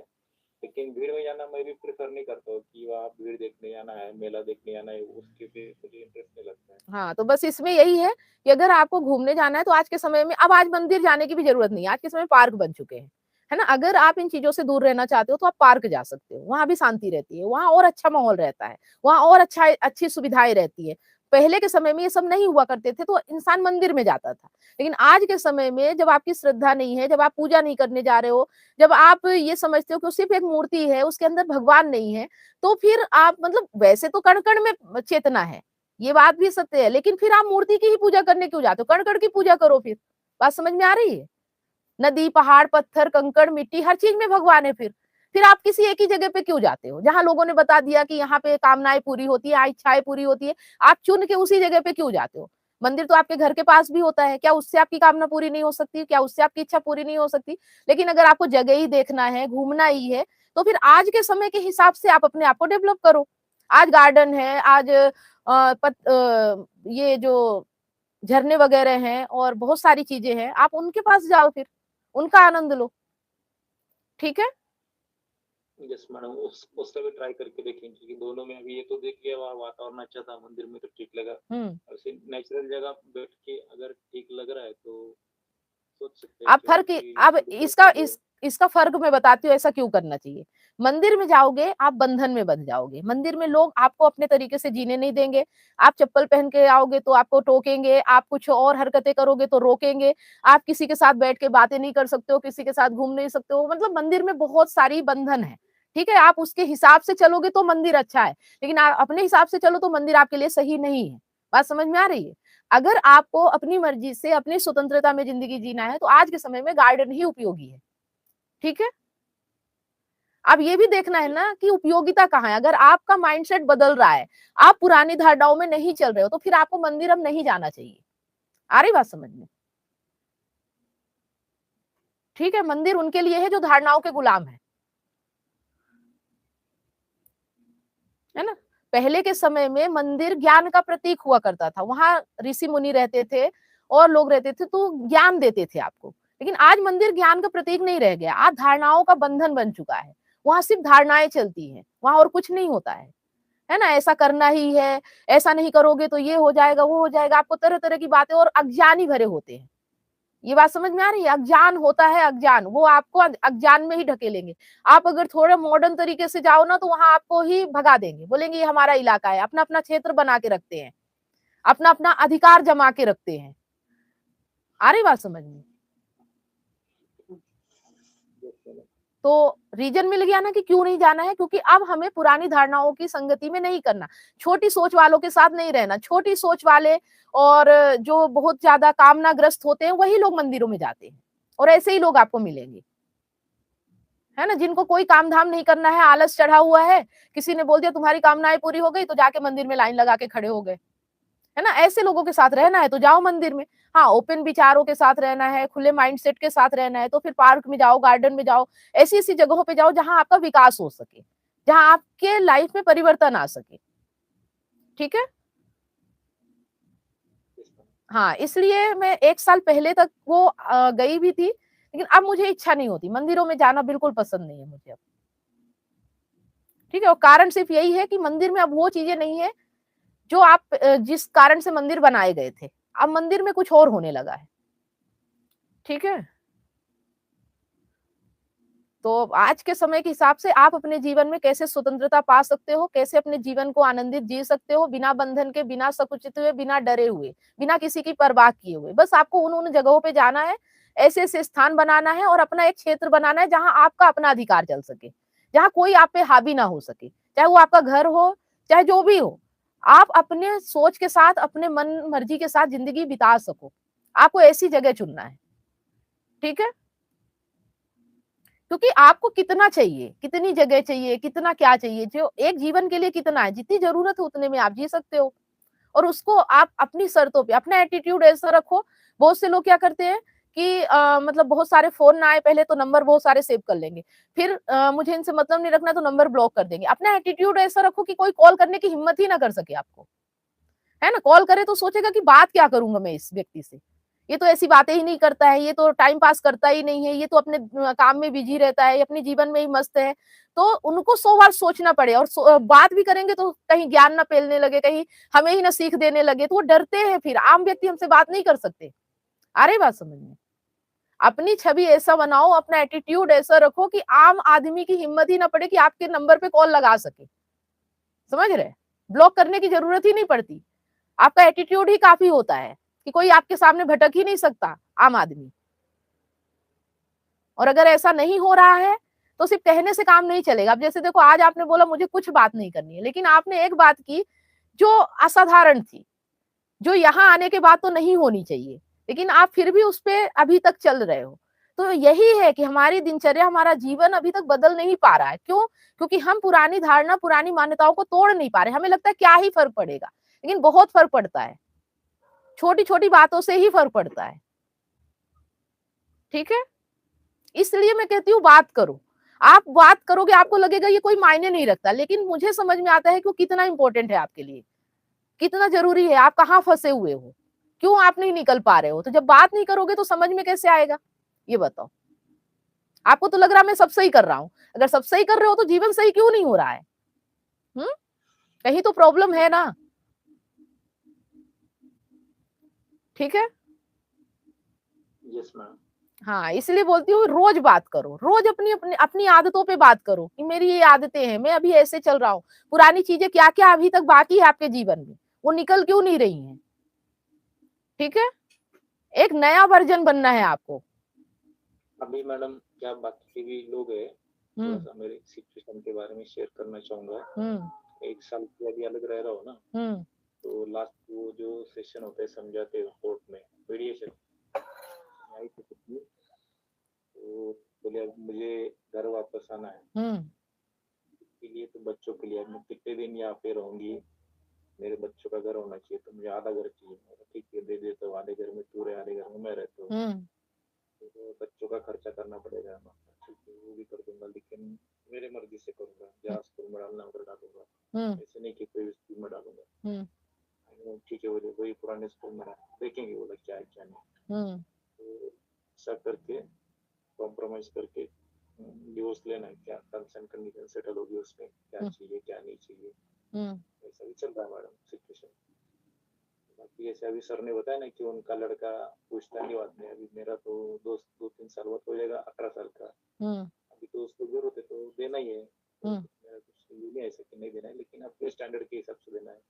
लेकिन भीड़ में जाना मैं भी प्रेफर नहीं करता हूँ कि वहाँ भीड़ देखने जाना है, मेला देखने जाना है, उसके पे मुझे इंटरेस्ट नहीं लगता है। हाँ, तो बस इसमें यही है कि अगर आपको घूमने जाना है तो आज के समय में अब आज मंदिर जाने की भी ज़रूरत नहीं है, आज के समय में पार्क बन चुके हैं, है ना? अगर आप इन चीज़ों से दूर रहना चाहते हो तो आप पार्क जा सकते हो, वहाँ भी शांति रहती है, वहाँ और अच्छा माहौल रहता है, वहाँ और अच्छी सुविधाएँ रहती है। पहले के समय में ये सब नहीं हुआ करते थे तो इंसान मंदिर में जाता था, लेकिन आज के समय में जब आपकी श्रद्धा नहीं है, जब आप पूजा नहीं करने जा रहे हो, जब आप ये समझते हो कि वो सिर्फ़ एक मूर्ति है, उसके अंदर भगवान नहीं है, तो फिर आप मतलब वैसे तो कण-कण में चेतना है, ये बात भी सत्य है, लेकिन फिर आप मूर्ति की ही पूजा करने क्यों जाते हो? कण-कण की पूजा करो फिर। बात समझ में आ रही है? नदी, पहाड़, पत्थर, कंकड़, मिट्टी हर चीज़ में भगवान है फिर। फिर आप किसी एक ही जगह पे क्यों जाते हो? जहाँ लोगों ने बता दिया कि यहाँ पे कामनाएँ पूरी होती है, इच्छाएँ पूरी होती है, आप चुन के उसी जगह पे क्यों जाते हो? मंदिर तो आपके घर के पास भी होता है, क्या उससे आपकी कामना पूरी नहीं हो सकती? क्या उससे आपकी इच्छा पूरी नहीं हो सकती? लेकिन अगर आपको जगह ही देखना है, घूमना ही है, तो फिर आज के समय के हिसाब से आप अपने आप को डेवलप करो। आज गार्डन है, आज ये जो झरने वगैरह हैं और बहुत सारी चीजें हैं, आप उनके पास जाओ, फिर उनका आनंद लो। ठीक है। यस मैडम, उसका भी ट्राई करके देखेंगे, क्योंकि दोनों में अभी ये तो देख लिया, वहाँ वातावरण अच्छा था, मंदिर में तो ठीक लगा, और नेचुरल जगह बैठ के अगर ठीक लग रहा है तो सोच सकते हैं आप कि फर्क कि अब थोड़ी बहुत इसका जो इसका फर्क मैं बताती हूँ, ऐसा क्यों करना चाहिए। मंदिर में जाओगे, आप बंधन में बंध जाओगे। मंदिर में लोग आपको अपने तरीके से जीने नहीं देंगे। आप चप्पल पहन के आओगे तो आपको टोकेंगे, आप कुछ और हरकतें करोगे तो रोकेंगे। आप किसी के साथ बैठ के बातें नहीं कर सकते हो, किसी के साथ घूम नहीं सकते हो। मतलब मंदिर में बहुत सारी बंधन है। ठीक है, आप उसके हिसाब से चलोगे तो मंदिर अच्छा है, लेकिन आप अपने हिसाब से चलो तो मंदिर आपके लिए सही नहीं है। बात समझ में आ रही है। अगर आपको अपनी मर्जी से अपनी स्वतंत्रता में जिंदगी जीना है तो आज के समय में गार्डन ही उपयोगी है। ठीक है। अब ये भी देखना है ना कि उपयोगिता कहाँ है। अगर आपका माइंडसेट बदल रहा है, आप पुरानी धारणाओं में नहीं चल रहे हो, तो फिर आपको मंदिर अब नहीं जाना चाहिए। आ रही बात समझ में। ठीक है, मंदिर उनके लिए है जो धारणाओं के गुलाम है ना। पहले के समय में मंदिर ज्ञान का प्रतीक हुआ करता था, वहां ऋषि मुनि रहते थे और लोग रहते थे, तो ज्ञान देते थे आपको। लेकिन आज मंदिर ज्ञान का प्रतीक नहीं रह गया, आज धारणाओं का बंधन बन चुका है। वहां सिर्फ धारणाएं चलती हैं, वहां और कुछ नहीं होता है ना। ऐसा करना ही है, ऐसा नहीं करोगे तो ये हो जाएगा, वो हो जाएगा, आपको तरह तरह की बातें, और अज्ञान ही भरे होते हैं। ये बात समझ में आ रही है। अज्ञान होता है, अज्ञान, वो आपको अज्ञान में ही ढकेलेंगे। आप अगर थोड़ा मॉडर्न तरीके से जाओ ना, तो वहां आपको ही भगा देंगे, बोलेंगे ये हमारा इलाका है, अपना अपना क्षेत्र बना के रखते हैं, अपना अपना अधिकार जमा के रखते हैं। आ रही बात समझ में। तो रीजन मिल गया ना कि क्यों नहीं जाना है, क्योंकि अब हमें पुरानी धारणाओं की संगति में नहीं करना, छोटी सोच वालों के साथ नहीं रहना। छोटी सोच वाले और जो बहुत ज्यादा कामनाग्रस्त होते हैं, वही लोग मंदिरों में जाते हैं, और ऐसे ही लोग आपको मिलेंगे, है ना। जिनको कोई काम धाम नहीं करना है, आलस चढ़ा हुआ है, किसी ने बोल दिया तुम्हारी कामनाएं पूरी हो गई, तो जाके मंदिर में लाइन लगा के खड़े हो गए, है ना। ऐसे लोगों के साथ रहना है तो जाओ मंदिर में। हाँ, ओपन विचारों के साथ रहना है, खुले माइंडसेट के साथ रहना है, तो फिर पार्क में जाओ, गार्डन में जाओ, ऐसी ऐसी जगहों पे जाओ जहां आपका विकास हो सके, जहां आपके लाइफ में परिवर्तन आ सके। ठीक है। हाँ, इसलिए मैं 1 साल पहले तक वो गई भी थी, लेकिन अब मुझे इच्छा नहीं होती, मंदिरों में जाना बिल्कुल पसंद नहीं है मुझे अब। ठीक है, और कारण सिर्फ यही है कि मंदिर में अब वो चीजें नहीं है जो आप जिस कारण से मंदिर बनाए गए थे। अब मंदिर में कुछ और होने लगा है। ठीक है। तो आज के समय के हिसाब से आप अपने जीवन में कैसे स्वतंत्रता पा सकते हो, कैसे अपने जीवन को आनंदित जी सकते हो, बिना बंधन के, बिना संकुचित हुए, बिना डरे हुए, बिना किसी की परवाह किए हुए। बस आपको उन उन जगहों पे जाना है, ऐसे ऐसे स्थान बनाना है, और अपना एक क्षेत्र बनाना है जहां आपका अपना अधिकार चल सके, जहां कोई आप पे हावी ना हो सके, चाहे वो आपका घर हो, चाहे जो भी हो। आप अपने सोच के साथ, अपने मन मर्जी के साथ जिंदगी बिता सको, आपको ऐसी जगह चुनना है। ठीक है। क्योंकि आपको कितना चाहिए, कितनी जगह चाहिए, कितना क्या चाहिए, जो एक जीवन के लिए कितना है, जितनी जरूरत है उतने में आप जी सकते हो। और उसको आप अपनी शर्तों पे, अपना एटीट्यूड ऐसा रखो। बहुत से लोग क्या करते हैं कि मतलब बहुत सारे फोन ना आए पहले तो नंबर बहुत सारे सेव कर लेंगे, फिर मुझे इनसे मतलब नहीं रखना तो नंबर ब्लॉक कर देंगे। अपना एटीट्यूड ऐसा रखो कि कोई कॉल करने की हिम्मत ही ना कर सके आपको, है ना। कॉल करे तो सोचेगा कि बात क्या करूंगा मैं इस व्यक्ति से, ये तो ऐसी बातें ही नहीं करता है, ये तो टाइम पास करता ही नहीं है, ये तो अपने काम में बिजी रहता है, अपने जीवन में ही मस्त है। तो उनको 100 बार सोचना पड़े, और बात भी करेंगे तो कहीं ज्ञान ना फैलने लगे, कहीं हमें ही ना सीख देने लगे, तो वो डरते हैं। फिर आम व्यक्ति हमसे बात नहीं कर सकते। आ रही बात समझ में। अपनी छवि ऐसा बनाओ, अपना एटीट्यूड ऐसा रखो कि आम आदमी की हिम्मत ही ना पड़े कि आपके नंबर पे कॉल लगा सके। समझ रहे। ब्लॉक करने की जरूरत ही नहीं पड़ती, आपका एटीट्यूड ही काफी होता है कि कोई आपके सामने भटक ही नहीं सकता आम आदमी। और अगर ऐसा नहीं हो रहा है तो सिर्फ कहने से काम नहीं चलेगा। अब जैसे देखो, आज आपने बोला मुझे कुछ बात नहीं करनी है, लेकिन आपने एक बात की जो असाधारण थी, जो यहाँ आने के बाद तो नहीं होनी चाहिए, लेकिन आप फिर भी उस पे अभी तक चल रहे हो। तो यही है कि हमारी दिनचर्या, हमारा जीवन अभी तक बदल नहीं पा रहा है। क्यों? क्योंकि हम पुरानी धारणा, पुरानी मान्यताओं को तोड़ नहीं पा रहे। हमें लगता है क्या ही फर्क पड़ेगा, लेकिन बहुत फर्क पड़ता है। छोटी छोटी बातों से ही फर्क पड़ता है। ठीक है। इसलिए मैं कहती हूँ बात करो। आप बात करोगे, आपको लगेगा ये कोई मायने नहीं रखता, लेकिन मुझे समझ में आता है कि वो कितना इंपॉर्टेंट है आपके लिए, कितना जरूरी है, आप कहाँ फंसे हुए हो। क्यों आप नहीं निकल पा रहे हो? तो जब बात नहीं करोगे तो समझ में कैसे आएगा? ये बताओ। आपको तो लग रहा है मैं सब सही कर रहा हूँ। अगर सब सही कर रहे हो तो जीवन सही क्यों नहीं हो रहा है? कहीं तो प्रॉब्लम है ना। ठीक है? Yes ma'am. हाँ, इसलिए बोलती हूँ रोज बात करो, रोज अपनी आदतों पे बात करो कि मेरी ये आदतें हैं, मैं अभी ऐसे चल रहा हूँ। पुरानी चीजें क्या-क्या अभी तक बाकी है आपके जीवन में, वो निकल क्यों नहीं रही हैं? ठीक है? एक नया वर्जन बनना है आपको। अभी मैडम क्या बाकी के भी लोग हैं, थोड़ा हुँ, सा मेरे सिचुएशन के बारे में शेयर करना चाहूंगा। हुँ, 1 साल की अभी अलग रह रहा हूँ ना, हुँ, तो लास्ट वो जो सेशन होता है समझाते हैं कोर्ट में, मीडिएशन आई थी कितनी, तो बोले अब मुझे घर वापस आना है, हुँ, इसके लिए तो बच्चों के लिए अब मैं कितने दिन यहाँ पे रहूंगी, मेरे बच्चों का घर होना चाहिए, तो मुझे आधा घर चाहिए। मैं कहा, ठीक है दे देता हूँ, आधे घर में तू रहे, आधे घर में मैं रहता हूँ, हुँ, तो बच्चों का खर्चा करना पड़ेगा। मैं कहा, ठीक है वो भी कर दूंगा, लेकिन मेरे मर्जी से करूंगा, जहाँ स्कूल में डालना उधर डालूंगा, हुँ, ऐसे नहीं कि कोई स्कूल में डालूंगा। हुँ, ठीक है वो वही पुराने स्कूल में देखेंगे वो लोग क्या है क्या नहीं, हुँ, तो ऐसा करके कॉम्प्रोमाइज करके डिवोर्स लेना है, क्या टर्म्स एंड कंडीशन सेटल होगी उसमें, क्या हुँ, चाहिए क्या नहीं चाहिए, हुँ, ऐसा भी चल रहा है मैडम सिचुएशन। बाकी ऐसे अभी सर ने बताया ना कि उनका लड़का पूछता नहीं बाद में, अभी मेरा तो दोस्त 2-3 साल बाद हो जाएगा 18 साल का, हुँ, अभी तो उसको जरूरत है तो देना ही है, तो हुँ। मेरा कुछ ये नहीं ऐसा कि नहीं देना है, लेकिन अपने स्टैंडर्ड के हिसाब से देना है।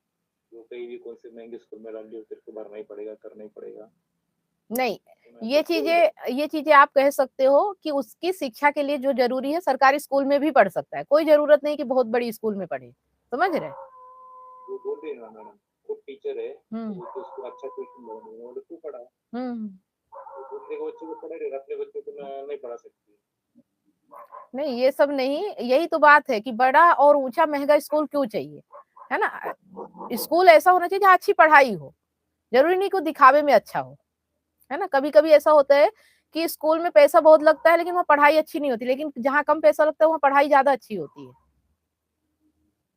जो कहीं भी कौन से महंगे स्कूल में डाल दिया तेरे को भरना ही पड़ेगा, करना ही पड़ेगा। नहीं, तो मैं तो बोल रहा हूँ। ये चीज़ें आप कह सकते हो कि उसकी शिक्षा के लिए जो ज़रूरी है सरकारी स्कूल में भी पढ़ सकता है। कोई ज़रूरत नहीं कि बहुत बड़ी स्कूल में पढ़े। समझ रहे? वो बोल रही है ना मैडम, खुद टीचर है, हुँ, वो तो उसको अच्छा ट्यूशन पढ़ाने बोले तू पढ़ा, हुँ। तो दूसरे के बच्चे को पढ़ा रहे, अपने बच्चे को नहीं पढ़ा सकती। नहीं, ये सब नहीं, यही तो बात है कि बड़ा और ऊँचा महँगा स्कूल क्यों चाहिए? है ना? स्कूल ऐसा होना चाहिए जहाँ अच्छी पढ़ाई हो। ज़रूरी नहीं कि वो दिखावे में अच्छा हो। है ना? कभी-कभी ऐसा होता है कि स्कूल में पैसा बहुत लगता है लेकिन वहाँ पढ़ाई अच्छी नहीं होती, लेकिन जहाँ कम पैसा लगता है वहाँ पढ़ाई ज़्यादा अच्छी होती है।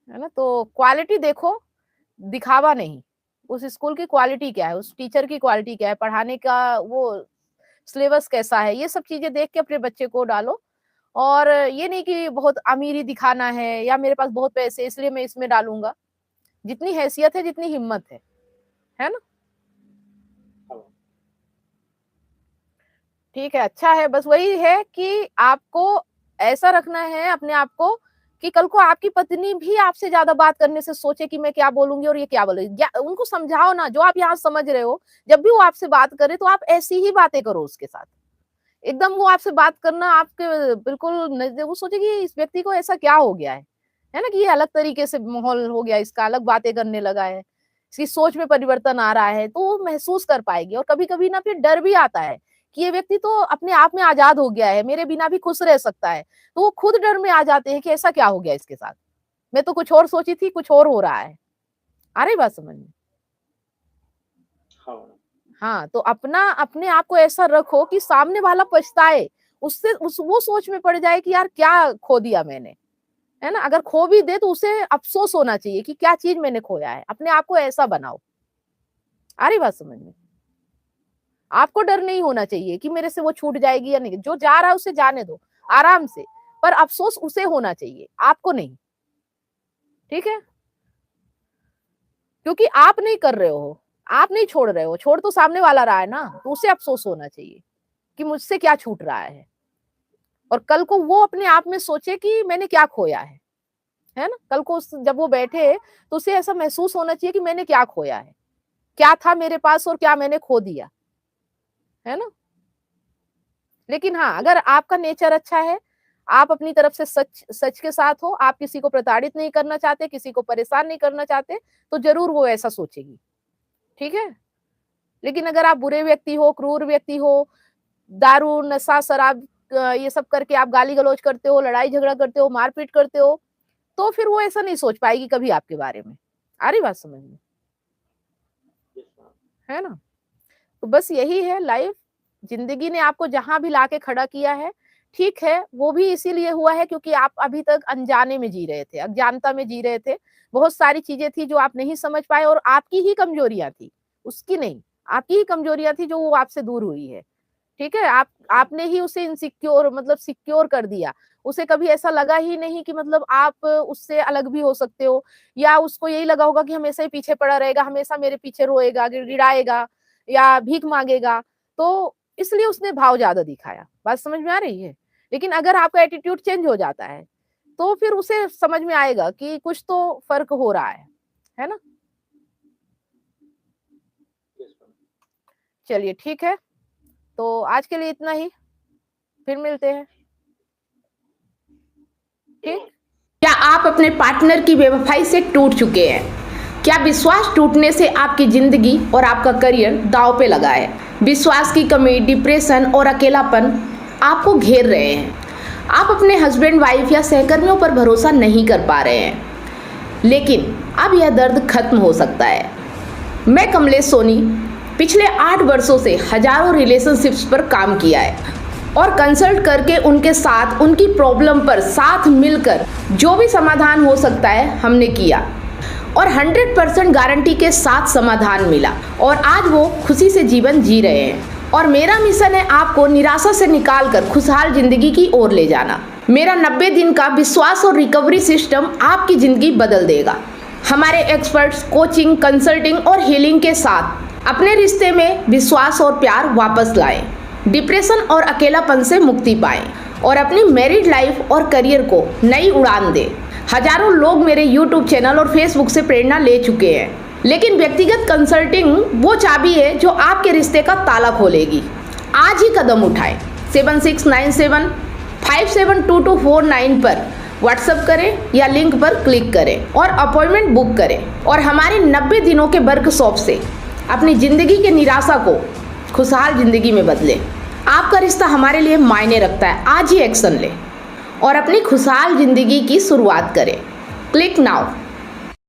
है ना? तो क्वालिटी देखो, दिखावा नहीं। उस स्कूल की क्वालिटी क्या है, उस टीचर की क्वालिटी क्या है, पढ़ाने का वो सिलेबस कैसा है, ये सब चीज़ें देख के अपने बच्चे को डालो। और ये नहीं कि बहुत अमीरी दिखाना है या मेरे पास बहुत पैसे हैं इसलिए मैं इसमें डालूँगा। जितनी हैसियत है, जितनी हिम्मत है ना? हाँ ठीक है, अच्छा है, बस वही है कि आपको ऐसा रखना है अपने आप को कि कल को आपकी पत्नी भी आपसे ज़्यादा बात करने से सोचे कि मैं क्या बोलूँगी और ये क्या बोलेगी। या उनको समझाओ ना, जो आप यहाँ समझ रहे हो, जब भी वो आपसे बात करे तो आप ऐसी ही बातें करो उसके साथ। एकदम वो आपसे बात करना आपके बिल्कुल नज़ वो सोचेगी इस व्यक्ति को ऐसा क्या हो गया है ना? कि ये अलग तरीके से माहौल हो गया इसका, अलग बातें करने लगा है, इसकी सोच में परिवर्तन आ रहा है, तो वो महसूस कर पाएगी। और कभी-कभी ना फिर डर भी आता है कि ये व्यक्ति तो अपने आप में आज़ाद हो गया है, मेरे बिना भी खुश रह सकता है। तो वो खुद डर में आ जाते हैं कि ऐसा क्या हो गया इसके साथ? मैं तो कुछ और सोची थी, कुछ और हो रहा है। आ रही बात समझ में? हाँ मैडम। हाँ, तो अपने आप को ऐसा रखो कि सामने वाला पछताए, उससे उस वो सोच में पड़ जाए कि यार क्या खो दिया मैंने, है ना? अगर खो भी दे तो उसे अफ़सोस होना चाहिए कि क्या चीज़ मैंने खोया है, अपने आप को ऐसा बनाओ। आ रही बात समझ में? आपको डर नहीं होना चाहिए कि मेरे से वो छूट जाएगी या नहीं, जो जा रहा है उसे जाने दो, आराम से, पर अफ़सोस उसे होना चाहिए, आपको नहीं, ठीक है? क्योंकि आप नहीं कर रहे हो, आप नहीं छोड़ रहे हो, छोड़ तो सामने वाला रहा है ना, तो उसे अफ़सोस होना चाहिए कि मुझसे क्या छूट रहा है। और कल को वो अपने आप में सोचे कि मैंने क्या खोया है ना? कल को जब वो बैठे तो उसे ऐसा महसूस होना चाहिए कि मैंने क्या खोया है, क्या था मेरे पास और क्या मैंने खो दिया, है ना? लेकिन हाँ, अगर आपका नेचर अच्छा है, आप अपनी तरफ से सच सच के साथ हो, आप किसी को प्रताड़ित नहीं करना चाहते, किसी को परेशान नहीं करना चाहते, तो ज़रूर वो ऐसा सोचेगी, ठीक है? लेकिन अगर आप बुरे व्यक्ति हो, क्रूर व्यक्ति हो, दारू, नशा, शराब ये सब करके आप गाली-गलौज करते हो, लड़ाई-झगड़ा करते हो, मारपीट करते हो, तो फिर वो ऐसा नहीं सोच पाएगी कभी आपके बारे में। आ रही बात समझ में? Yes ma'am. है ना? तो बस यही है लाइफ, ज़िंदगी ने आपको जहाँ भी लाके खड़ा किया है, ठीक है, वो भी इसीलिए हुआ है क्योंकि आप अभी तक अनजाने में जी रहे थे, अज्ञानता में जी रहे थे। बहुत सारी चीज़ें थी जो आप नहीं समझ पाए और आपकी ही कमजोरियाँ थी, उसकी नहीं। आपकी ही कमजोरियां थी जो वो आपसे दूर हुई है। ठीक है, आपने ही उसे इनसिक्योर मतलब सिक्योर कर दिया। उसे कभी ऐसा लगा ही नहीं कि मतलब आप उससे अलग भी हो सकते हो, या उसको यही लगा होगा कि हमेशा ही पीछे पड़ा रहेगा, हमेशा मेरे पीछे रोएगा, गिड़गिड़ाएगा या भीख मांगेगा। तो इसलिए उसने भाव ज्यादा दिखाया। बात समझ में आ रही है? लेकिन अगर आपका एटीट्यूड चेंज हो जाता है तो फिर उसे समझ में आएगा कि कुछ तो फर्क हो रहा है ना? Yes ma'am. चलिए ठीक है, तो आज के लिए इतना ही, फिर मिलते हैं। ठीक? क्या आप अपने पार्टनर की बेवफाई से टूट चुके हैं? क्या विश्वास टूटने से आपकी जिंदगी और आपका करियर दांव पे लगा है? विश्वास की कमी, डिप्रेशन और अकेलापन आपको घेर रहे हैं। आप अपने हस्बैंड, वाइफ या सहकर्मियों पर भरोसा नहीं कर पा रहे हैं, लेकिन अब यह दर्द खत्म हो सकता है। मैं कमलेश सोनी पिछले 8 वर्षों से हजारों रिलेशनशिप्स पर काम किया है और कंसल्ट करके उनके साथ उनकी प्रॉब्लम पर साथ मिलकर जो भी समाधान हो सकता है हमने किया और 100% गारंटी के साथ समाधान मिला और आज वो खुशी से जीवन जी रहे हैं। और मेरा मिशन है आपको निराशा से निकालकर खुशहाल जिंदगी की ओर ले जाना। मेरा 90 दिन का विश्वास और रिकवरी सिस्टम आपकी जिंदगी बदल देगा। हमारे एक्सपर्ट्स कोचिंग, कंसल्टिंग और हीलिंग के साथ अपने रिश्ते में विश्वास और प्यार वापस लाएं, डिप्रेशन और अकेलापन से मुक्ति पाएं और अपनी मैरिड लाइफ और करियर को नई उड़ान दें। हजारों लोग मेरे YouTube चैनल और Facebook से प्रेरणा ले चुके हैं, लेकिन व्यक्तिगत कंसल्टिंग वो चाबी है जो आपके रिश्ते का ताला खोलेगी। आज ही कदम उठाएं। 7697572249 पर व्हाट्सएप करें या लिंक पर क्लिक करें और अपॉइंटमेंट बुक करें और हमारे 90 दिनों के वर्कशॉप से अपनी जिंदगी के निराशा को खुशहाल जिंदगी में बदलें। आपका रिश्ता हमारे लिए मायने रखता है। आज ही एक्शन लें और अपनी खुशहाल जिंदगी की शुरुआत करें। Click now.